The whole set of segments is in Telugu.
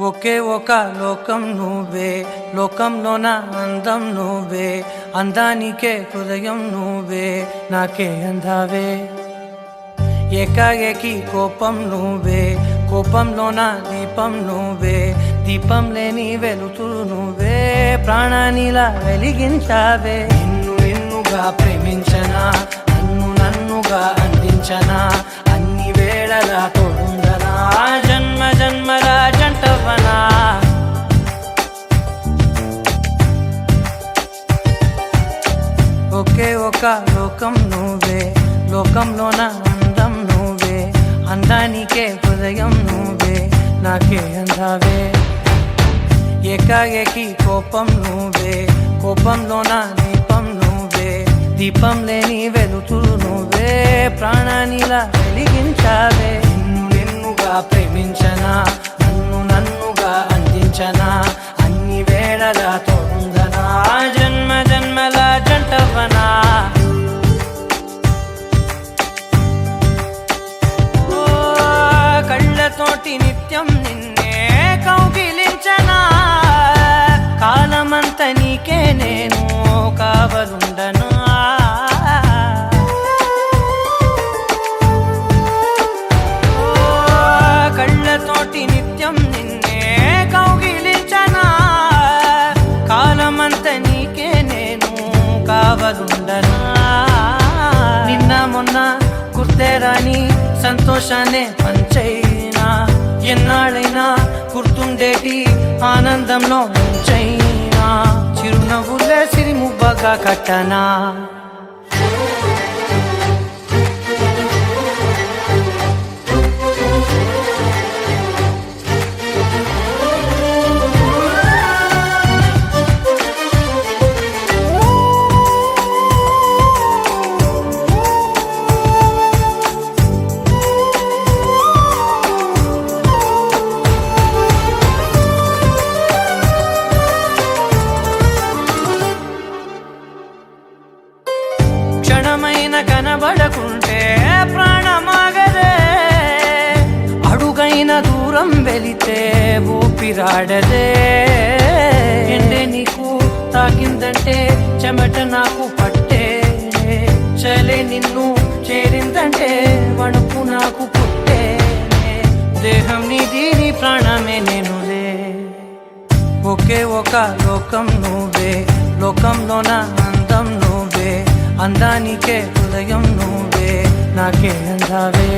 ఒకే ఒక లోకం నువ్వే, లోకంలోన అందం నువ్వే, అందానికే హృదయం నువ్వే, నాకే అందావే. ఏకాఏకి కోపం నువ్వే, కోపంలోన దీపం నువ్వే, దీపం లేని వెలుతురు నువ్వే, ప్రాణానిలా వెలిగించావే. నిన్ను నిన్నుగా ప్రేమించనా, నన్ను నన్నుగా అందించనా, అన్ని వేళలా తోడుందనా, జన్మ జన్మల జంటవనా. ఒకే ఒక లోకం నువ్వే, లోకంలోన అందం నువ్వే, అందానికే హృదయం నువ్వే, నాకే అందావే. ఏకాఏకి కోపం నువ్వే, కోపంలోన దీపం నువ్వే, దీపం లేని వెలుతురు నువ్వే, ప్రాణానిలా వెలిగించావే. నిన్ను నిన్నుగా ప్రేమించనా, నన్ను నన్నుగా అందించనా, అన్ని వేళలా తోడుందనా, జన్మ జన్మల జంటవనా. కళ్ళతోటి నిత్యం నిన్నే కౌగిలించనా, కాలమంత నీకే నేను కావలుండనా. కళ్ళతోటి నిత్యం నిన్నే కౌగిలించనా, కాలమంత నీకే నేను కావలుండనా. నిన్న మొన్న గుర్తేరాని సంతోషాన్నే పంచైనా, ఎన్నాళ్ళైనా గుర్తుండేటి ఆనందంలో ముంచైనా, చిరునవ్వులే సిరిముబ్బగా కట్టనా. క్షణమైన కనబడకుంటే ప్రాణమాగదే, అడుగైన దూరం వెళితే ఊపిరాడదే. ఎండే నీకు తాకిందంటే చెమట నాకు పట్టే, చలే నిన్ను చేరిందంటే వణుకు నాకు పుట్టే, దేహం నీది నీ ప్రాణమే నేనులే. ఒకే ఒక లోకం నువ్వే, లోకంలోన అందం నువ్వే, అందానికే హృదయం నువ్వే, నాకే అందావే.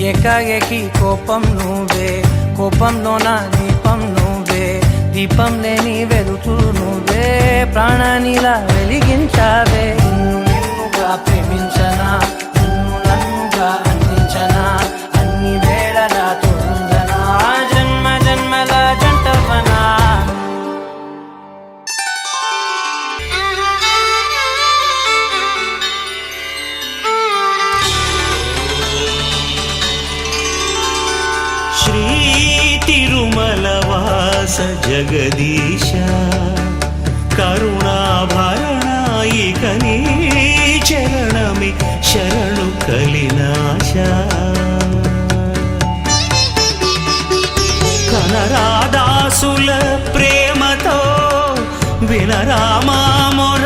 ఏకాఏకి కోపం నువ్వే, కోపంలోన దీపం నువ్వే, దీపం లేని వెలుతురు నువ్వే, ప్రాణానిలా వెలిగించావే. నిన్ను నిన్నుగా ప్రేమించనా, నన్ను నన్నుగా అందించనా, అన్ని వేళలా తోడుందనా, జన్మ జన్మల జంటవనా. శ్రీ తిరుమలవాస జగదీశ కరుణాభరణాయిక నీ చరణమి శరణు కలినాశ. కనరాదాసుల ప్రేమతో వినరామా మొర.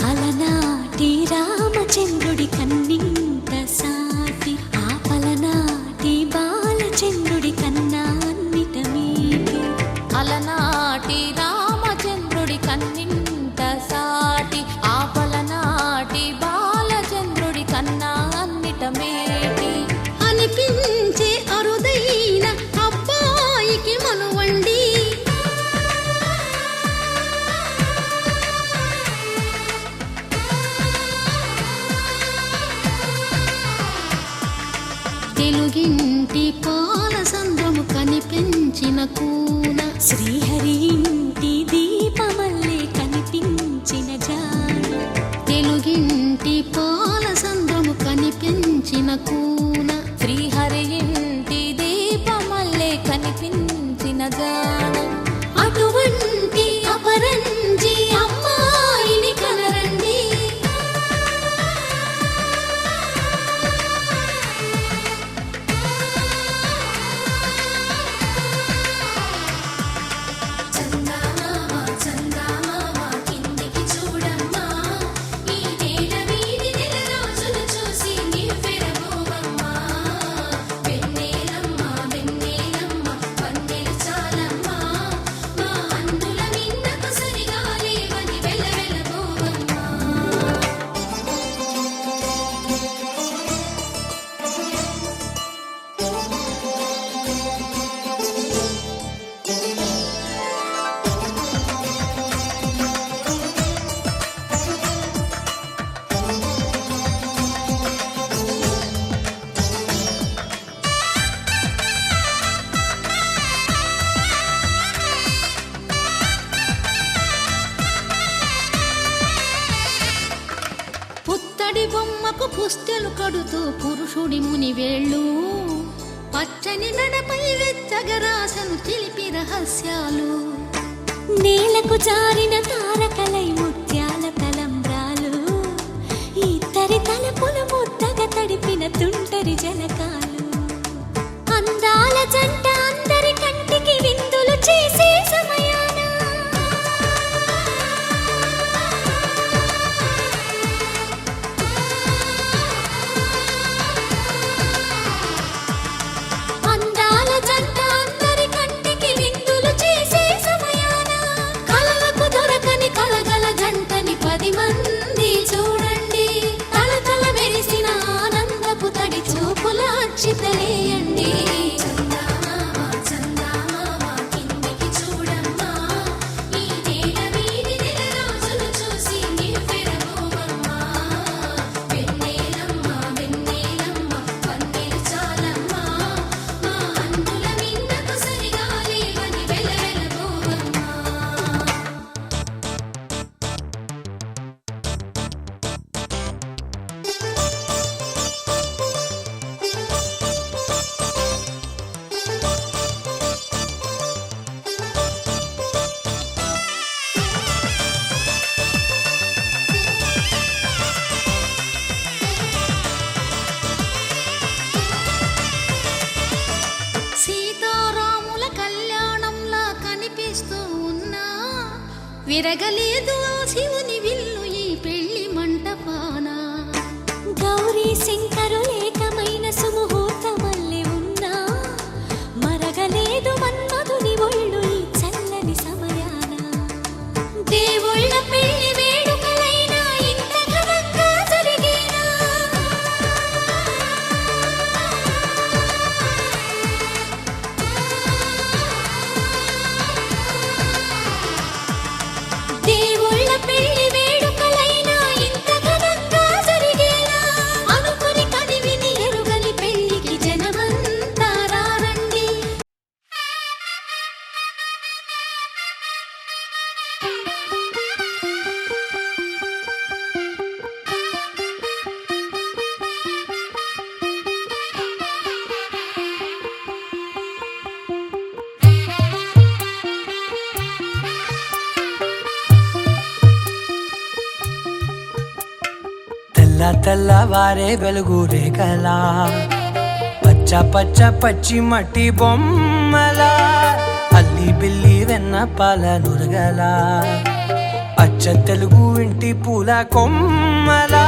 అలనాటి రామచంద్రుడి కన్నింత సాటి, ఆపలనాటి బాలచంద్రుడి కన్నా అన్నిట మీటి. అలనాటి రామచంద్రుడి కన్నింత సాటి, ఆపలనాటి బాలచంద్రుడి కన్నా అన్నిట మేటి. అనిపించే అరుదైన అబ్బాయికి మనువండి, తెలుగింటి పాల సంద్రము కనిపించిన కూన, శ్రీహరి ఇంటి దీపమల్లే కనిపించిన జాడ, తెలుగింటి పాల సంద్రము కనిపించిన కూన, శ్రీహరి ఇంటి దీపమల్లే కనిపించిన జాడ. అటువంటి అపరంజి అమ్మాయిని కనరండి. చందమామ చందమామ కిందికి చూడమ్మా, ఈ నేల వీధి నెల రోజులు చూసి నివ్వెరబోవమ్మా. వెన్నెలమ్మ వెన్నెలమ్మ వన్నెలు చాలమ్మా, మా అందుల నిన్నకు సరిగా లేవని వెలవెలబోవమ్మా. పుత్తడి బొమ్మకు పుస్తెలు కడుతూ పురుషుడి ముని వేళ్ళు, పచ్చని నడపై వెచ్చగరాసను చిలిపి రహస్యాలు. నేలకు జారిన తారకలై ముత్యాల తలంబ్రాలు, ఇద్దరి తలపులు ముద్దగా తడిపిన తుంటరి జలకాలు. అందాల జంట అందరి కంటికి విందులు చేసే సమయాన, అందాల జంట అందరి కంటికి విందులు చేసే సమయాన, కలలకు దొరకని కలగల జంటని 10 మంది చూడండి. తలతల మెరిసిన ఆనందపు తడి చూపుల అచ్చితలేయండి. చందమామ చందమామ కిందికి చూడమ్మా, ఈ నేల వీధి నెల రోజులు చూసి నివ్వెరబోవమ్మా. వెన్నెలమ్మ వెన్నెలమ్మ వన్నెలు చాలమ్మా, మా అందుల నిన్నకు సరిగా లేవని వెలవెలబోవమ్మా. సీతారాముల కళ్యాణంలా కనిపిస్తూ ఉన్నా, విరగలేదు ఆ శివుని విల్లు ఈ పెళ్లి మంటపాన. గౌరీ శంకరులేకమైన సుముహూర్తమల్లె ఉన్నా, మరగలేదు మన్మధుని ఒళ్ళు ఈ చల్లని సమయాన. దేవుళ్ళ పెళ్లి వేడుకలైనా ఇంత ఘనంగా జరిగేనా, దేవుళ్ళ పెళ్లి వేడుకలైనా ఇంత ఘనంగా జరిగేనా. అనుకుని కనివిని ఎరుగని పెళ్లికి జనమంతా రారండి. తెల్ల తెల్లవారే వెలుగు రేఖలా, పచ్చ పచ్చ పచ్చి మట్టి బొమ్మలా, అల్లి బిల్లి వెన్న పాల నురగలా, అచ్చ తెలుగు ఇంటి పూల కొమ్మలా.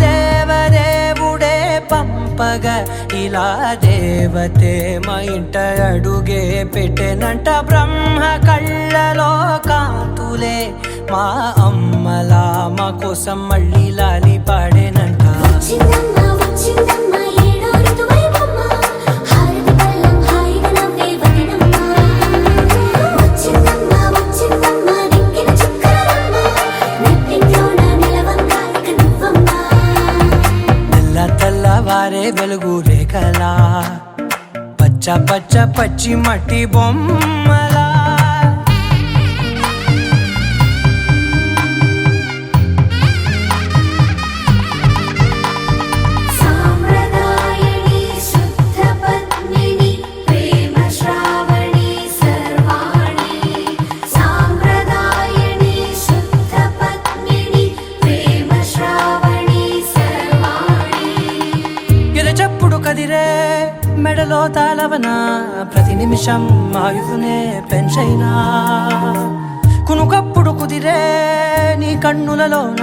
దేవదేవుడే పంపగా ఇలా దేవతే మా ఇంట అడుగే పెట్టెనంట. బ్రహ్మ కళ్ళలో కాంతులే మా అమ్మలా మా కోసం మళ్ళీ లాలి పాడేనంట. వచ్చిందమ్మ వచ్చిందమ్మ ఏడో ఋతువైవమ్మ, హారతి పళ్ళం హాయిగా నవ్వే వదినమ్మ. వచ్చిందమ్మ వచ్చిందమ్మ నెక్కిన చుక్కలమ్మ, నెట్టింట్లోన నిలవంగా ఇక నువ్వమ్మ. తెల్ల తెల్లవారే వెలుగు రేఖలా, పచ్చ పచ్చ పచ్చి మట్టి బొమ్మలా సాంప్రదాయని శుద్ధ పద్మిని ప్రేమ శ్రావణి సర్వాణి సాంప్రదాయని శుద్ధ పద్మిని ప్రేమ శ్రావణి సర్వాణి ఎరచప్పుడు కదిరే మెడలో తాళవన ప్రతి నిమిషం ఆయుధునే పెంచైనా కునుకప్పుడు కుదిరే నీ కన్నులలోన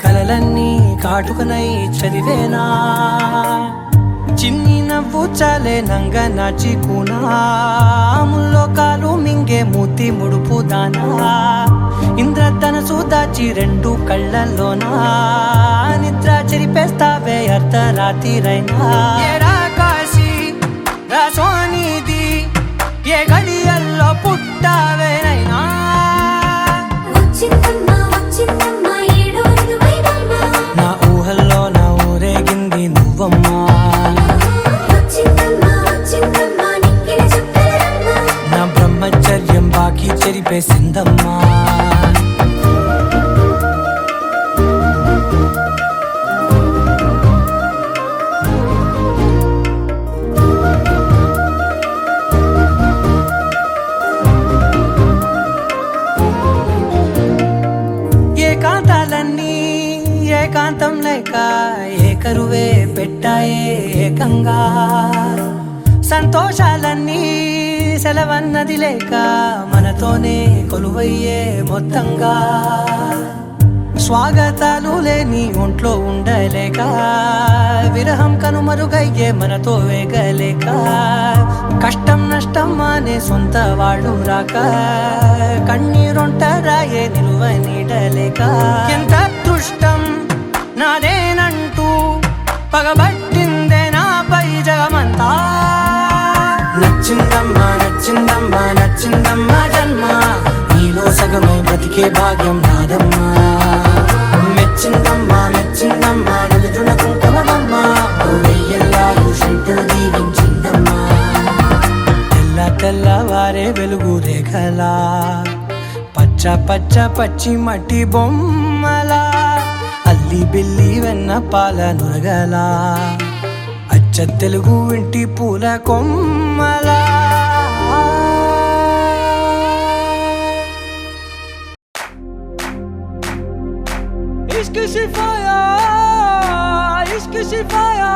కలలన్నీ కాటుకనై చదివేనా చిన్ని నవ్వు చాలే నంగ నాచి కూనాముల్లో కాలు మింగే మూతి ముడుపు దానా ఇంద్రధనసు దాచి రెండు కళ్ళల్లోనా నిద్ర చెరిపేస్తావే అర్ధరాత్రిరైనా ఏరా కాశీ రా సోనిది ఏ గడియల్లో పుట్టావేనైనా వచ్చిందమ్మ ఏడో ఋతువైవమ్మ నా ఊహల్లో నా ఊరేగింది నువ్వమ్మా వచ్చిందమ్మ నిక్కిన చుక్కలమ్మ నా బ్రహ్మచర్యం బాకీ చెరిపేసిందమ్మా ఏకాంతాలన్నీ ఏకాంతం లేక ఏకరువే పెట్టాయే ఏకంగా సంతోషాలన్నీ సెలవన్నది లేక మనతోనే కొలువయ్యే మొత్తంగా స్వాగతాలు లేని ఒంట్లో ఉండలేక విరహం కనుమరుగయ్యే మనతో వేగలేక కష్టం నష్టం అనే సొంత వాళ్ళు రాక కన్నీరొంటరాయే నిలువ నీడలేక ఎంత అదృష్టం నాదేనంటూ పగబట్టిందే నాపై జగమంతా నచ్చిందమ్మా నచ్చిందమ్మా నచ్చిందమ్మా జన్మ నీలో సగమై బ్రతికే భాగ్యం నాదమ్మా మెచ్చిందమ్మా మెచ్చిందమ్మా నుదుటిన కుంకుమమ్మా వెయ్యల్లాలు శంకరు దీవించిందమ్మా తెల్ల తెల్లవారే వెలుగు రేఖలా పచ్చ పచ్చ పచ్చి మట్టి బొమ్మలా అల్లి బిల్లి వెన్న పాల నురగలా అచ్చ తెలుగు ఇంటి పూల కొమ్మలా इश्क सिफाया इश्क सिफाया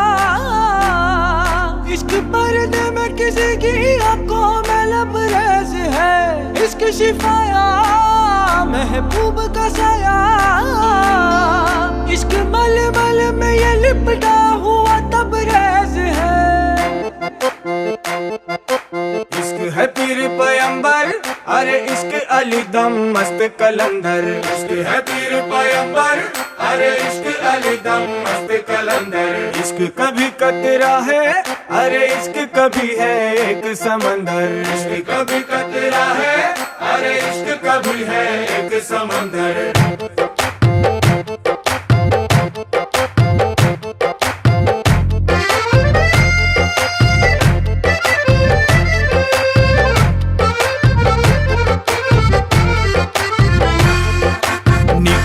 इश्क पर्दे में किसी की आंखों में लबरेज है इश्क सिफाया महबूब का साया इश्क मल मल में ये लिपटा हुआ तबरेज है इश्क है पीर पैगंबर अरे इश्क अली दम मस्त कलंदर इश्क है पीर पैगंबर अरे इश्क अली दम मस्त कलंदर इश्क कभी कतरा है अरे इश्क कभी है एक समंदर इश्क कभी कतरा है अरे इश्क कभी है एक समंदर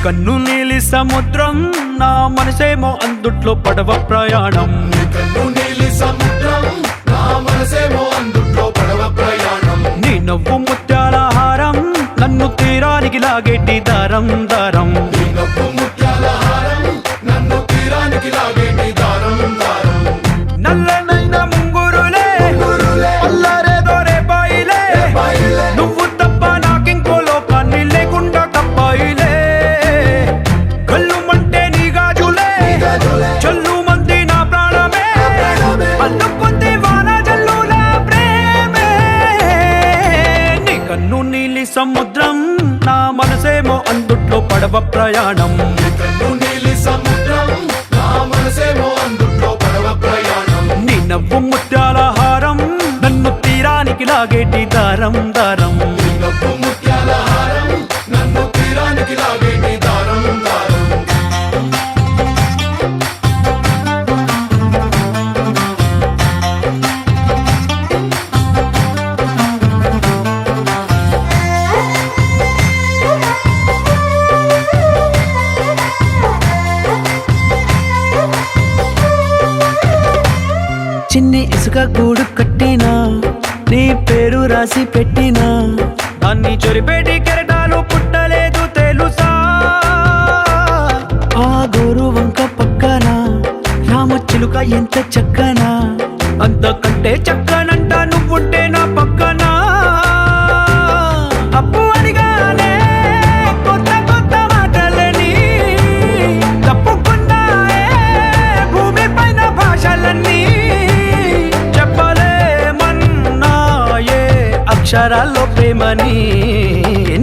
కన్ను నీలి సముద్రం నా మనసేమో అందుట్లో పడవ ప్రయాణం కన్ను నీలి సముద్రం నా మనసేమో అందుట్లో పడవ ప్రయాణం నీ నవ్వు ముత్యాల హారం నన్ను తీరానికి లాగేటి దారం దారం నీ నవ్వు ముత్యాల హారం నన్ను తీరానికి లాగేటి దారం దారం నల్లనైన ముంగురులే అల్లారేదో రేపాయిలే నువ్వు తప్ప నాకింకో లోకాన్ని లేకుండా తప్పాయిలే కళ్ళు మంటే నీ గాజులే చల్లు మంది నా ప్రాణమే అల్లుకుంది వాన జల్లుల ప్రేమే నీ కన్ను నీలి సముద్రం నా మనసేమో అందుట్లో పడవ ప్రయాణం కన్ను నీలి సముద్రం నా మనసేమో అందుట్లో పడవ ప్రయాణం నీ నవ్వు ముత్యాల హారం నన్ను తీరానికి లాగేటి దారం దారం నీ నవ్వు ముత్యాల హారం నన్ను తీరానికి లాగేటి దారం దారం మనసుగా గూడు కట్టినా నీ పేరు రాసి పెట్టినా దాన్ని చొరిపేటి కెరటాలు పుట్టలేదు తెలుసా ఆ గోరు వంక పక్కన రామచిలుక ఎంత చక్కనా అంతకంటే చక్కనంట నువ్వుంటే నా పక్కన అప్పు అడిగానే కొత్త కొత్త మాటలని తప్పుకున్నాయే భూమి పైన భాషలన్నీ చెప్పలేమన్నాయే అక్షరాల్లో ప్రేమని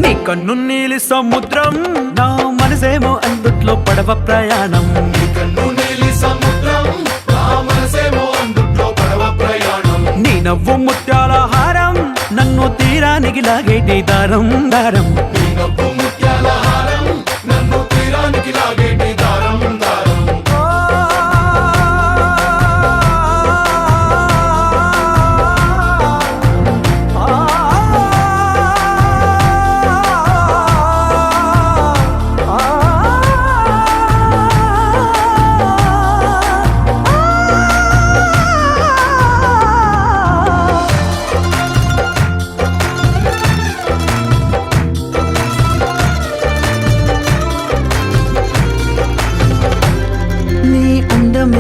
నీ కన్ను నీలి సముద్రం నా మనసేమో అందుట్లో పడవ ప్రయాణం నీ నవ్వు ముత్యాల హారం నన్ను తీరానికి లాగేటి దారం దారం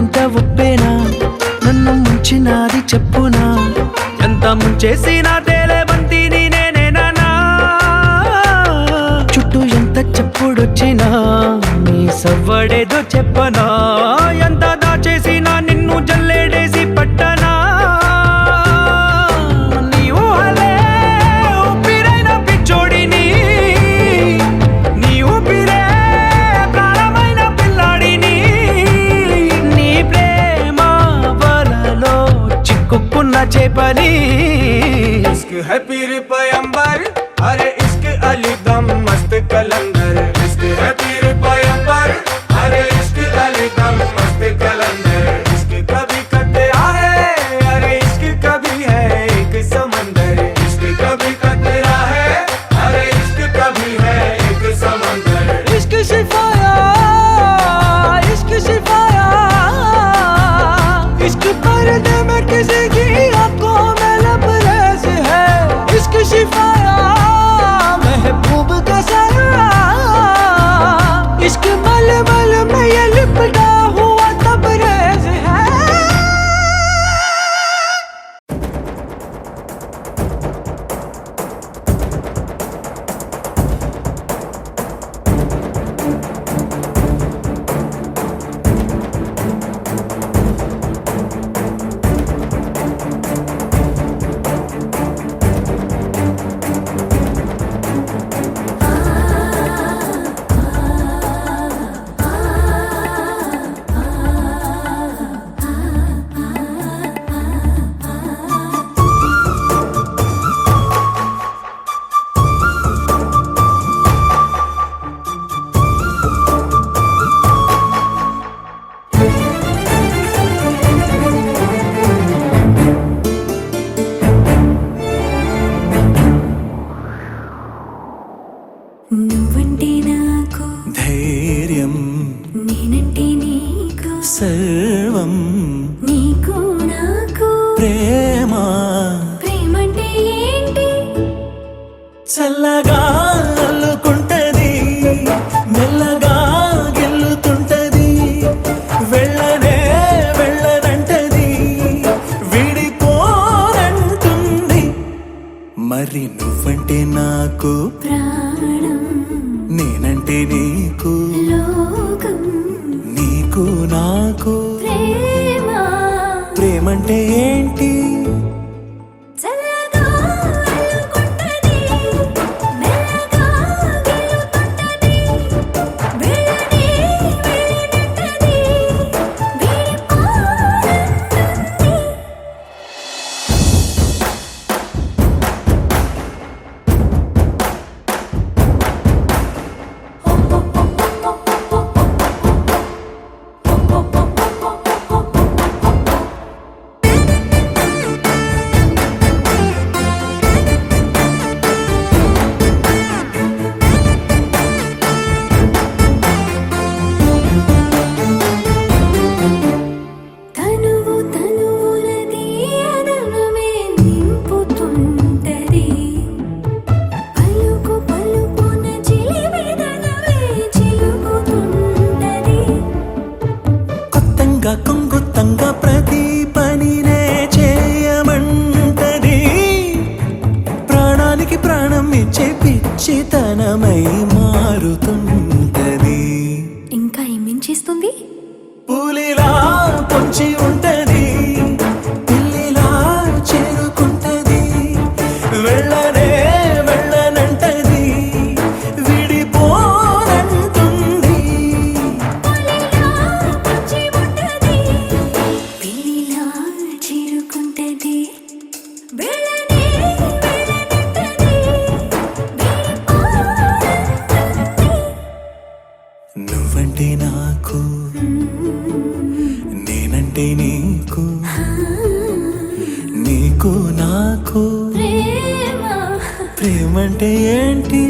ఎంత ఒప్పేనా నన్ను ముంచినాది చెప్పునా ఎంత ముంచేసినా తేలేబంతి నేనేనా చుట్టూ ఎంత చెప్పుడొచ్చినా నీ సవ్వడేదో చెప్పనా ఎంత దాచేసినా నిన్ను జల్లేడేసి పట్టనా నీ ఊహలే ఊపిరైన పిచ్చోడిని నీ ఊపిరే ప్రాణమైన పిల్లాడిని కుక్కున్న చేపని इश्क है पीर पैगंबर अरे इश्क अली दम मस्त कलंदर इश्क है पीर पैगंबर अरे इश्क अली दम मस्त कलंदर इश्क कभी कतरा है अरे इश्क कभी है एक समंदर इश्क कभी कतरा है अरे इश्क कभी है एक समंदर इश्क शिफाया इश्क शिफाया इश्क पर्दे में किसी की आंखों में लबरेज है इश्क शिफाया महबूब का साया इश्क मलमल में ये लिपटा हुआ तबरेज है నువ్వంటే నాకు ధైర్యం నేనంటే నీకు సర్వం నీకు నాకు ప్రేమ ప్రేమంటే ఏంటి చల్లగా అల్లుకుంటది మెల్లగా గెల్లుతుంటది వెళ్ళనే వెళ్ళనంటది విడిపోనంటుంది మరి నువ్వంటే నాకు ప్రాణం నేనంటే నీకు లోకం నీకు నాకు ప్రేమ ప్రేమంటే ఏంటి చల్లగా అల్లుకుంటది మెల్లగా గెలుతుంటది వెళ్ళనే వెళ్ళనంటది విడిపోనంటుంది తంగా కొంగుతంగా ప్రతి పనినే చేయమంటది ప్రాణానికి ప్రాణం ఇచ్చే పిచ్చితనమై మారుతుంటది ఇంకా ఏమేం చేస్తుంది పులిలా పొంచి ఉంటది పిల్లిలా చేరుకుంటది వెళ్ళనే వెళ్ళనంటది విడిపోనంటుంది పిల్లిలా చేరుకుంటది వెళ్ళనే వెళ్ళనంటది నువ్వంటే నాకు నేనంటే నీకు నీకు నాకు ప్రేమ ప్రేమంటే ఏంటి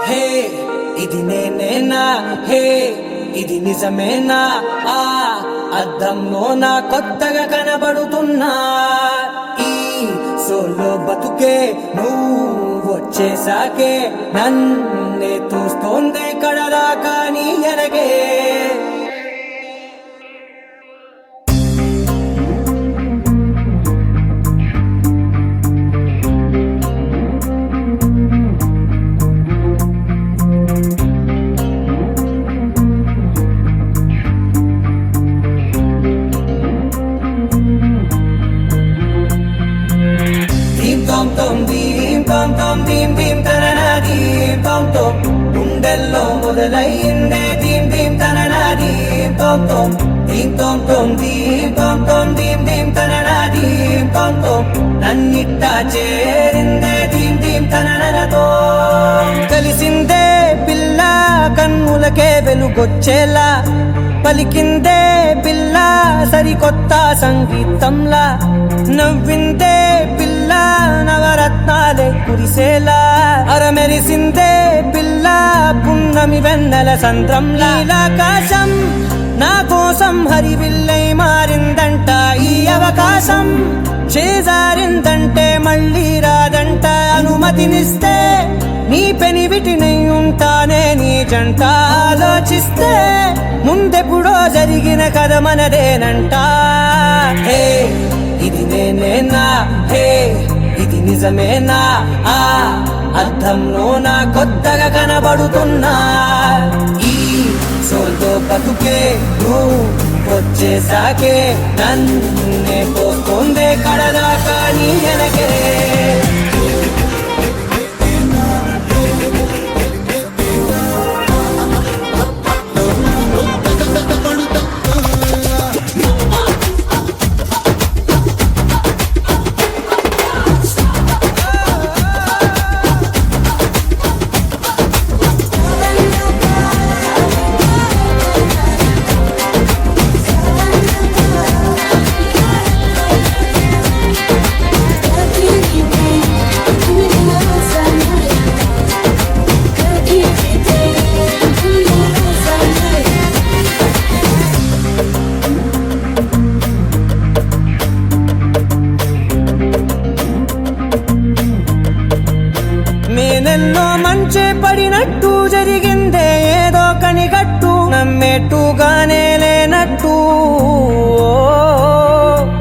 హే ఇది నేనేనా హే ఇది నిజమేనా ఆ అద్దంలో నా కొత్తగా కనబడుతున్నా ఈ సోలో బతుకే నువ్వు వచ్చేసాకే నన్నే తోస్తోందే కడదాకా నీ ఎనగే గుండెల్లో మొదలయ్యిందే దీం దీం తననా దీం తోం తోం దీం తోం తోం దీం తోం తోం దీం దీం తననా దీం తోం తోం నన్నిట్టా చేరిందే దీం దీం తననతో కలిసిందే పిల్ల కన్నులకే వెలుగొచ్చేలా పలికిందే పిల్ల సరికొత్త సంగీతంలా నవ్విందే పిల్ల నవరత్నాలే కురిసేలా అరమెరిసిందే పిల్ల పున్నమి వెన్నెల సంద్రంలా ఆకాశం నా కోసం హరివిల్లై మారిందంట ఈ అవకాశం చేజారిందంటే మళ్ళీ రాదంట అనుమతినిస్తే నీ పెనివిటినై ఉంటానే నీ జంట ఆలోచిస్తే ముందెప్పుడో జరిగిన కథ మనదేనంట హే ఇది నేనేనా హే ఇది నిజమేనా ఆ అర్థంలో నా కొత్తగా కనబడుతున్నా ఈ సోల్తో బతుకే నువ్వు వచ్చేసాకే నన్నే పోతుందే కడదాకా నీ వెనకే నేనెన్నో మంచే పడినట్టు జరిగిందే ఏదో కనిగట్టు నమ్మేట్టుగానే లేనట్టు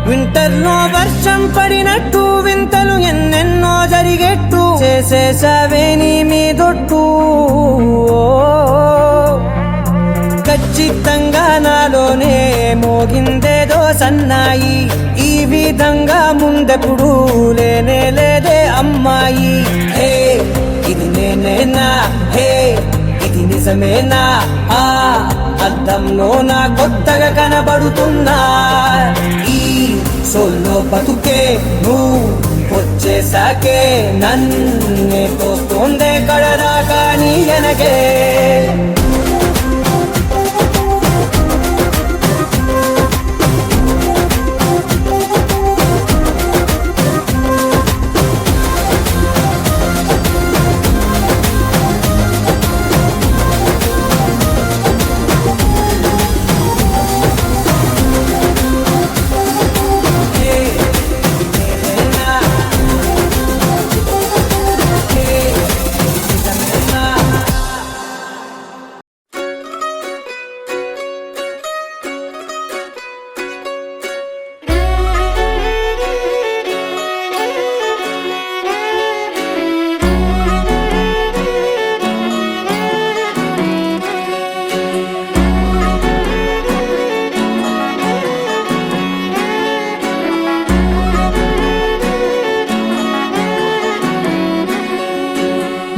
వింటర్లో వర్షం పడినట్టు వింతలు ఎన్నెన్నో జరిగేట్టు చేసేసావే నీ మీదొట్టు ఖచ్చితంగా నాలోనే మోగిందేదో సన్నాయి ఈ విధంగా ముందెప్పుడు లేనే లేదే అమ్మాయి హే ఇది నేనేనా హే ఇది నిజమేనా ఆ అద్దంలో నా కొత్తగా కనబడుతున్నా ఈ సోల్లో బతుకే నువ్వు వచ్చేసాకే నన్నే తోస్తోందే కడదాకా నీ వెనకే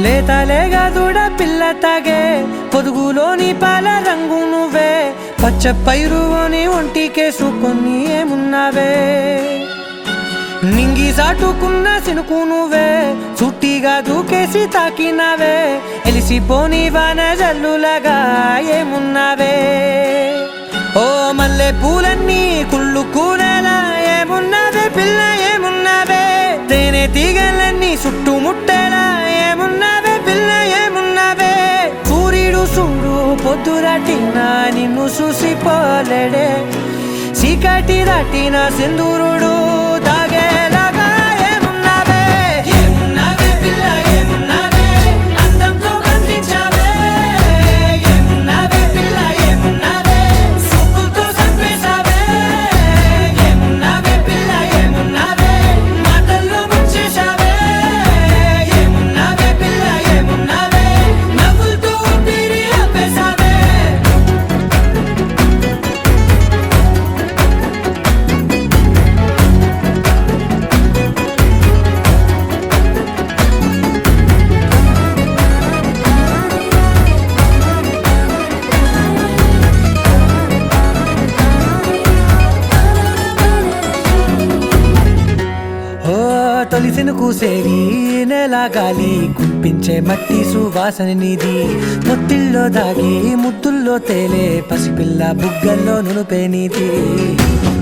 లేతలేగా దూడ పిల్ల తాగే పొదుగులోని పాల రంగు నువ్వే పచ్చ పైరుని ఒంటికేసుకొని ఏమున్నావే నింగి సాటుకున్న సినుకు నువ్వే చుట్టిగా దూకేసి తాకినావే ఎలిసిపోని వాన జల్లులగా ఏమున్నావే ఓ మల్లె పూలన్నీ కుళ్ళు కూరలా ఏమున్నావే పిల్ల ఏమున్నావే తేనె తీగలన్నీ చుట్టుముట్టేలా ఏమున్నావే పిల్ల ఏమున్నావే సూర్యుడు చూడు పొద్దురాటిన నిన్ను చూసిపోలేడే చీకటి దాటిన సింధూరుడు దాగేలాగా ఏమున్నావే ఏమున్నావే పిల్ల ఏమున్నావే అందంతో కనిపించావే ఏమున్నావే పిల్ల ఏమున్నావే చూపుతో చంపేశావే ఏమున్నావే పిల్ల ఏమున్నావే మాటల్లో ముంచేశావే ఏమున్నావే పిల్ల ఏమున్నావే నవ్వులతో ఊపిరి ఆపేశావే ఓ తొలిసిన కూసేరి నెల గాలి కుప్పించే మట్టి సువాసన నీది పొత్తిల్లో దాగి ముద్దుల్లో తేలే పసిపిల్ల బుగ్గల్లో నునుపే నీది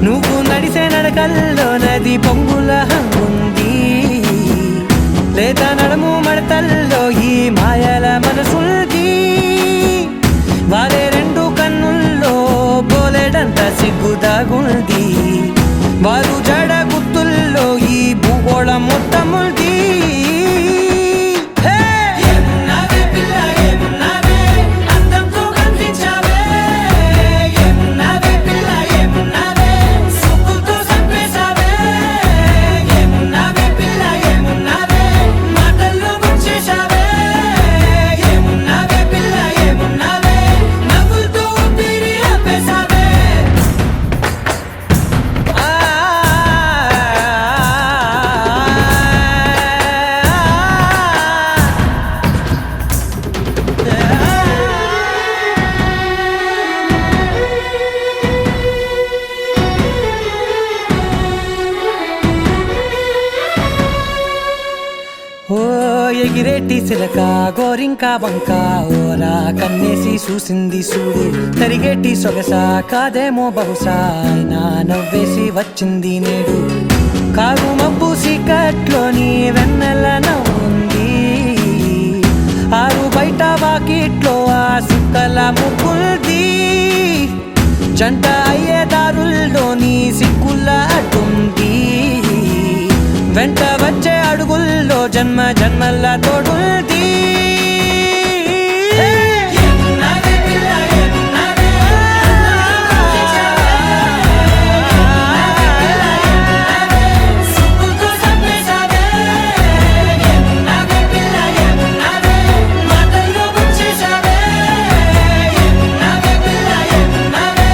నువ్వు నడిసే నడకల్లో నది పొంగుల హంగుంది లేదా నడుము మడతల్లో ఈ మాయల మనసుల్ది వారే రెండు కన్నుల్లో బోలెడంత సిగ్గుదాగుంది వారు జడ గుత్తుల్లో ఈ భూగోళం మొత్తముల్ది ఏమున్నావే పిల్ల ఏమున్నావే అందంతో కనిపించావే ఏమున్నావే పిల్ల ఏమున్నావే సుక్కుతో చంపేశావే ఏమున్నావే పిల్ల ఏమున్నావే మాటల్లో ముంచేశావే ఏమున్నావే పిల్ల ఏమున్నావే నవ్వులతో ఊపిరి ఆపేశావే ఓ ఎగిరేటి సిలక గోరింక వంక ఓరా కన్నేసి చూసింది చూడు తరిగేటి సొగస కాదేమో బహుశా నా నవ్వేసి వచ్చింది నేడు కారు మబ్బు సీకట్లోని వెన్నెల నవ్వుంది ఆరు బయట వాకిట్లో ఆ సుక్కల ముగ్గుల్ది జంట అయ్యే దారుల్లోని సిక్కుల అడ్డుంది వెంట వచ్చే అడుగుల్లో జన్మ జన్మల తోడుల్ది ఏమున్నావే పిల్ల ఏమున్నావే సుక్కుతో చంపేశావే ఏమున్నావే పిల్ల ఏమున్నావే మాటల్లో ముంచేశావే ఏమున్నావే పిల్ల ఏమున్నావే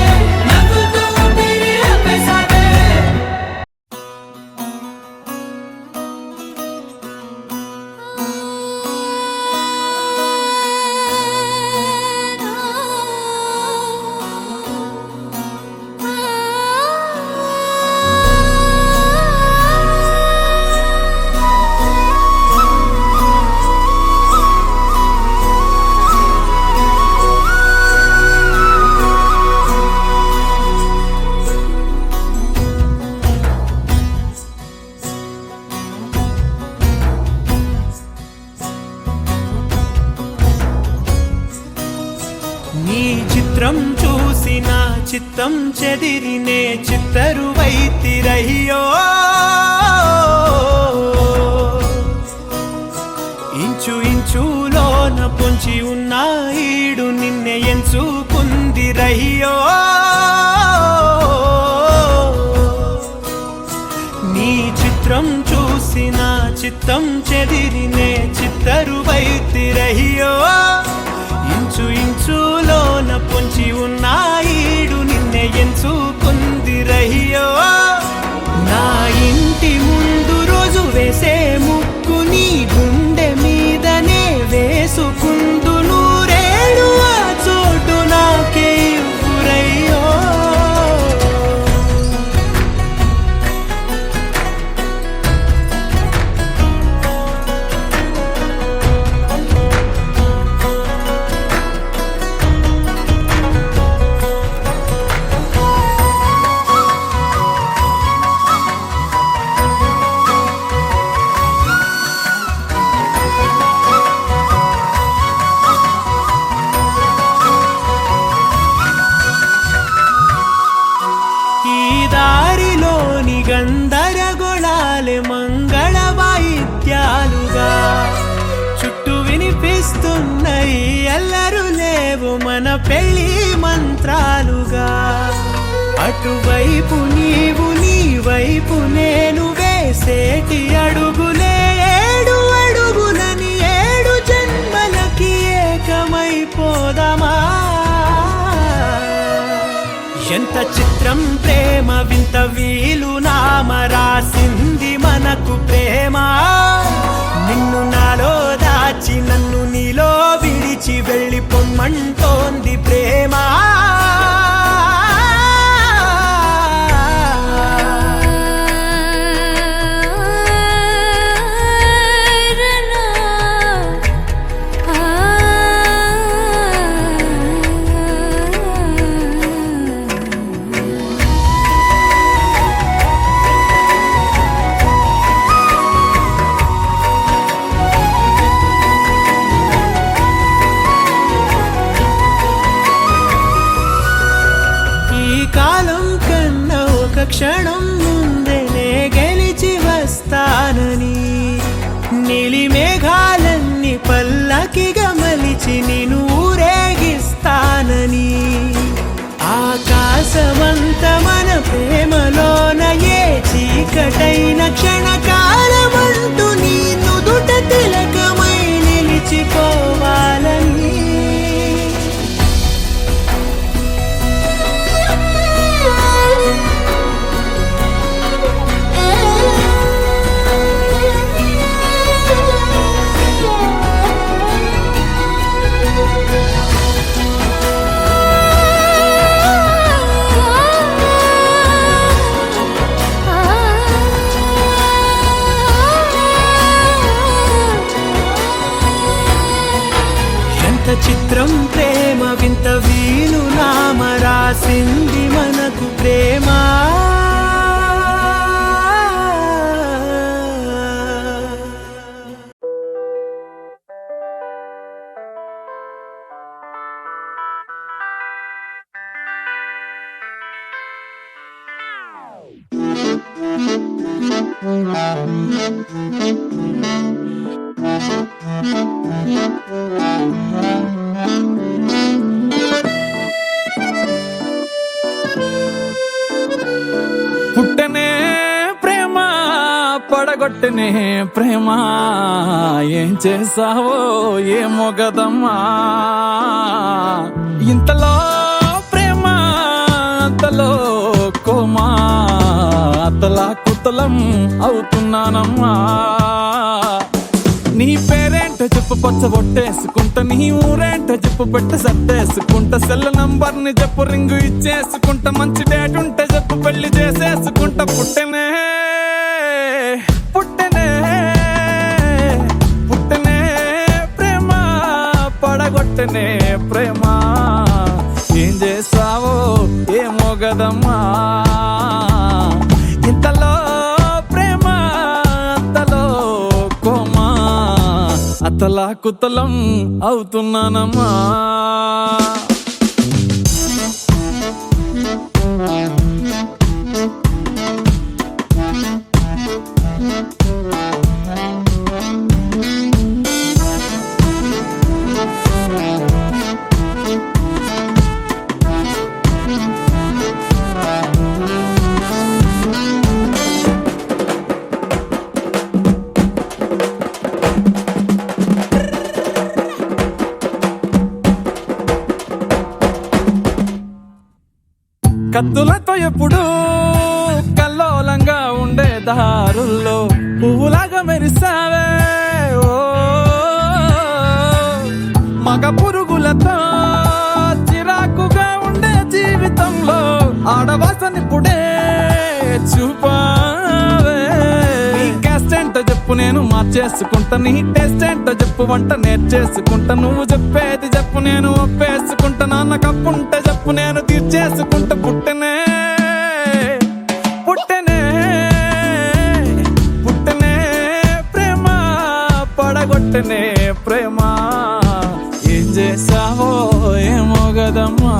నవ్వులతో ఊపిరి ఆపేశావే నీ చిత్రం చూసిన చిత్తం చెదిరినే చిత్తరువైతిరయ్యో ఇంచు ఇంచులోన పొంచి ఉన్న ఈడు నిన్నే ఎంచుకుందిరయ్యో నీ చిత్రం చూసిన చిత్తం చెదిరినే చిత్తరువైతిరయ్యో ఇంచు ఇంచులోన పొంచి ఉన్న ఈడు నిన్నే ఎంచుకుందిరయ్యో నా ఇంటి ముందు రోజు వేసే ముక్కు నీ గుండె మీదనే ఈ దారిలోని గందరగోళాలే మంగళ వాయిద్యాలుగా చుట్టూ వినిపిస్తున్నాయి ఎల్లరు లేవు మన పెళ్లి మంత్రాలుగా అటువైపు నీవు నీ వైపు నేను వేసేటి అడుగులే 7 అడుగులని 7 జన్మలకి ఏకమైపోదామా ఎంత చిత్రం ప్రేమ వింత వీలు నామ రాసింది మనకు ప్రేమ నిన్ను నాలో దాచి నన్ను నీలో విడిచి వెళ్ళి పొమ్మంటోంది ప్రేమ క్షణం ముందే గెలిచి వస్తానని నీలి మేఘాలన్నీ పల్లకిగా మలిచి నిన్ను ఊరేగిస్తానని ఆకాశమంత మన ప్రేమలోన ఏ చీకటైన క్షణకాలమంటూ నీ నుదుట తిలకమై నిలిచిపోవాలని చిత్రం ప్రేమ వింత వీలు నామ రాసింది మనకు ప్రేమ పుట్టనే ప్రేమ పడగొట్టనే ప్రేమ ఏం చేసావో ఏమో గదమ్మా ఇంతలో ప్రేమ అంతలో కోమా అతలా కుతలం అవుతున్నానమ్మా నీ పేరేంటో చెప్పు పచ్చ బొట్టేసుకుంటా నీ ఊరేంటో చెప్పు పెట్ట సర్దేసుకుంటా సెల్ నంబర్ ని చెప్పు రింగు ఇచ్చేసుకుంటా మంచి డేట్ ఉంటే చెప్పు పెళ్లి చేసేసుకుంటా పుట్టనే పుట్టనే పుట్టనే ప్రేమ పడగొట్టనే ప్రేమ ఏం చేసావో ఏమో గదమ్మా ఇంతలో ప్రేమ అంతలో కోమా అతలా కుతలం అవుతున్నానమ్మా కత్తులతో ఎప్పుడు కల్లోలంగా ఉండే దారుల్లో పువ్వులాగా మెరిసావే ఓ మగ పురుగులతో చిరాకుగా ఉండే జీవితంలో ఆడవాసనిప్పుడే చూపావే నీ క్యాస్ట్ ఏంటో చెప్పు నేను మార్చేసుకుంటా నీ టేస్ట్ ఏంటో చెప్పు వంట నేర్చేసుకుంటా నువ్వు చెప్పేది చెప్పు నేను ఒప్పేసుకుంటా నాన్న కప్పుంటే చెప్పు నేను తీర్చేసుకుంటా పుట్టనే పుట్టనే పుట్టనే ప్రేమ పడగొట్టనే ప్రేమ ఏం చేసావో ఏమో గదమ్మా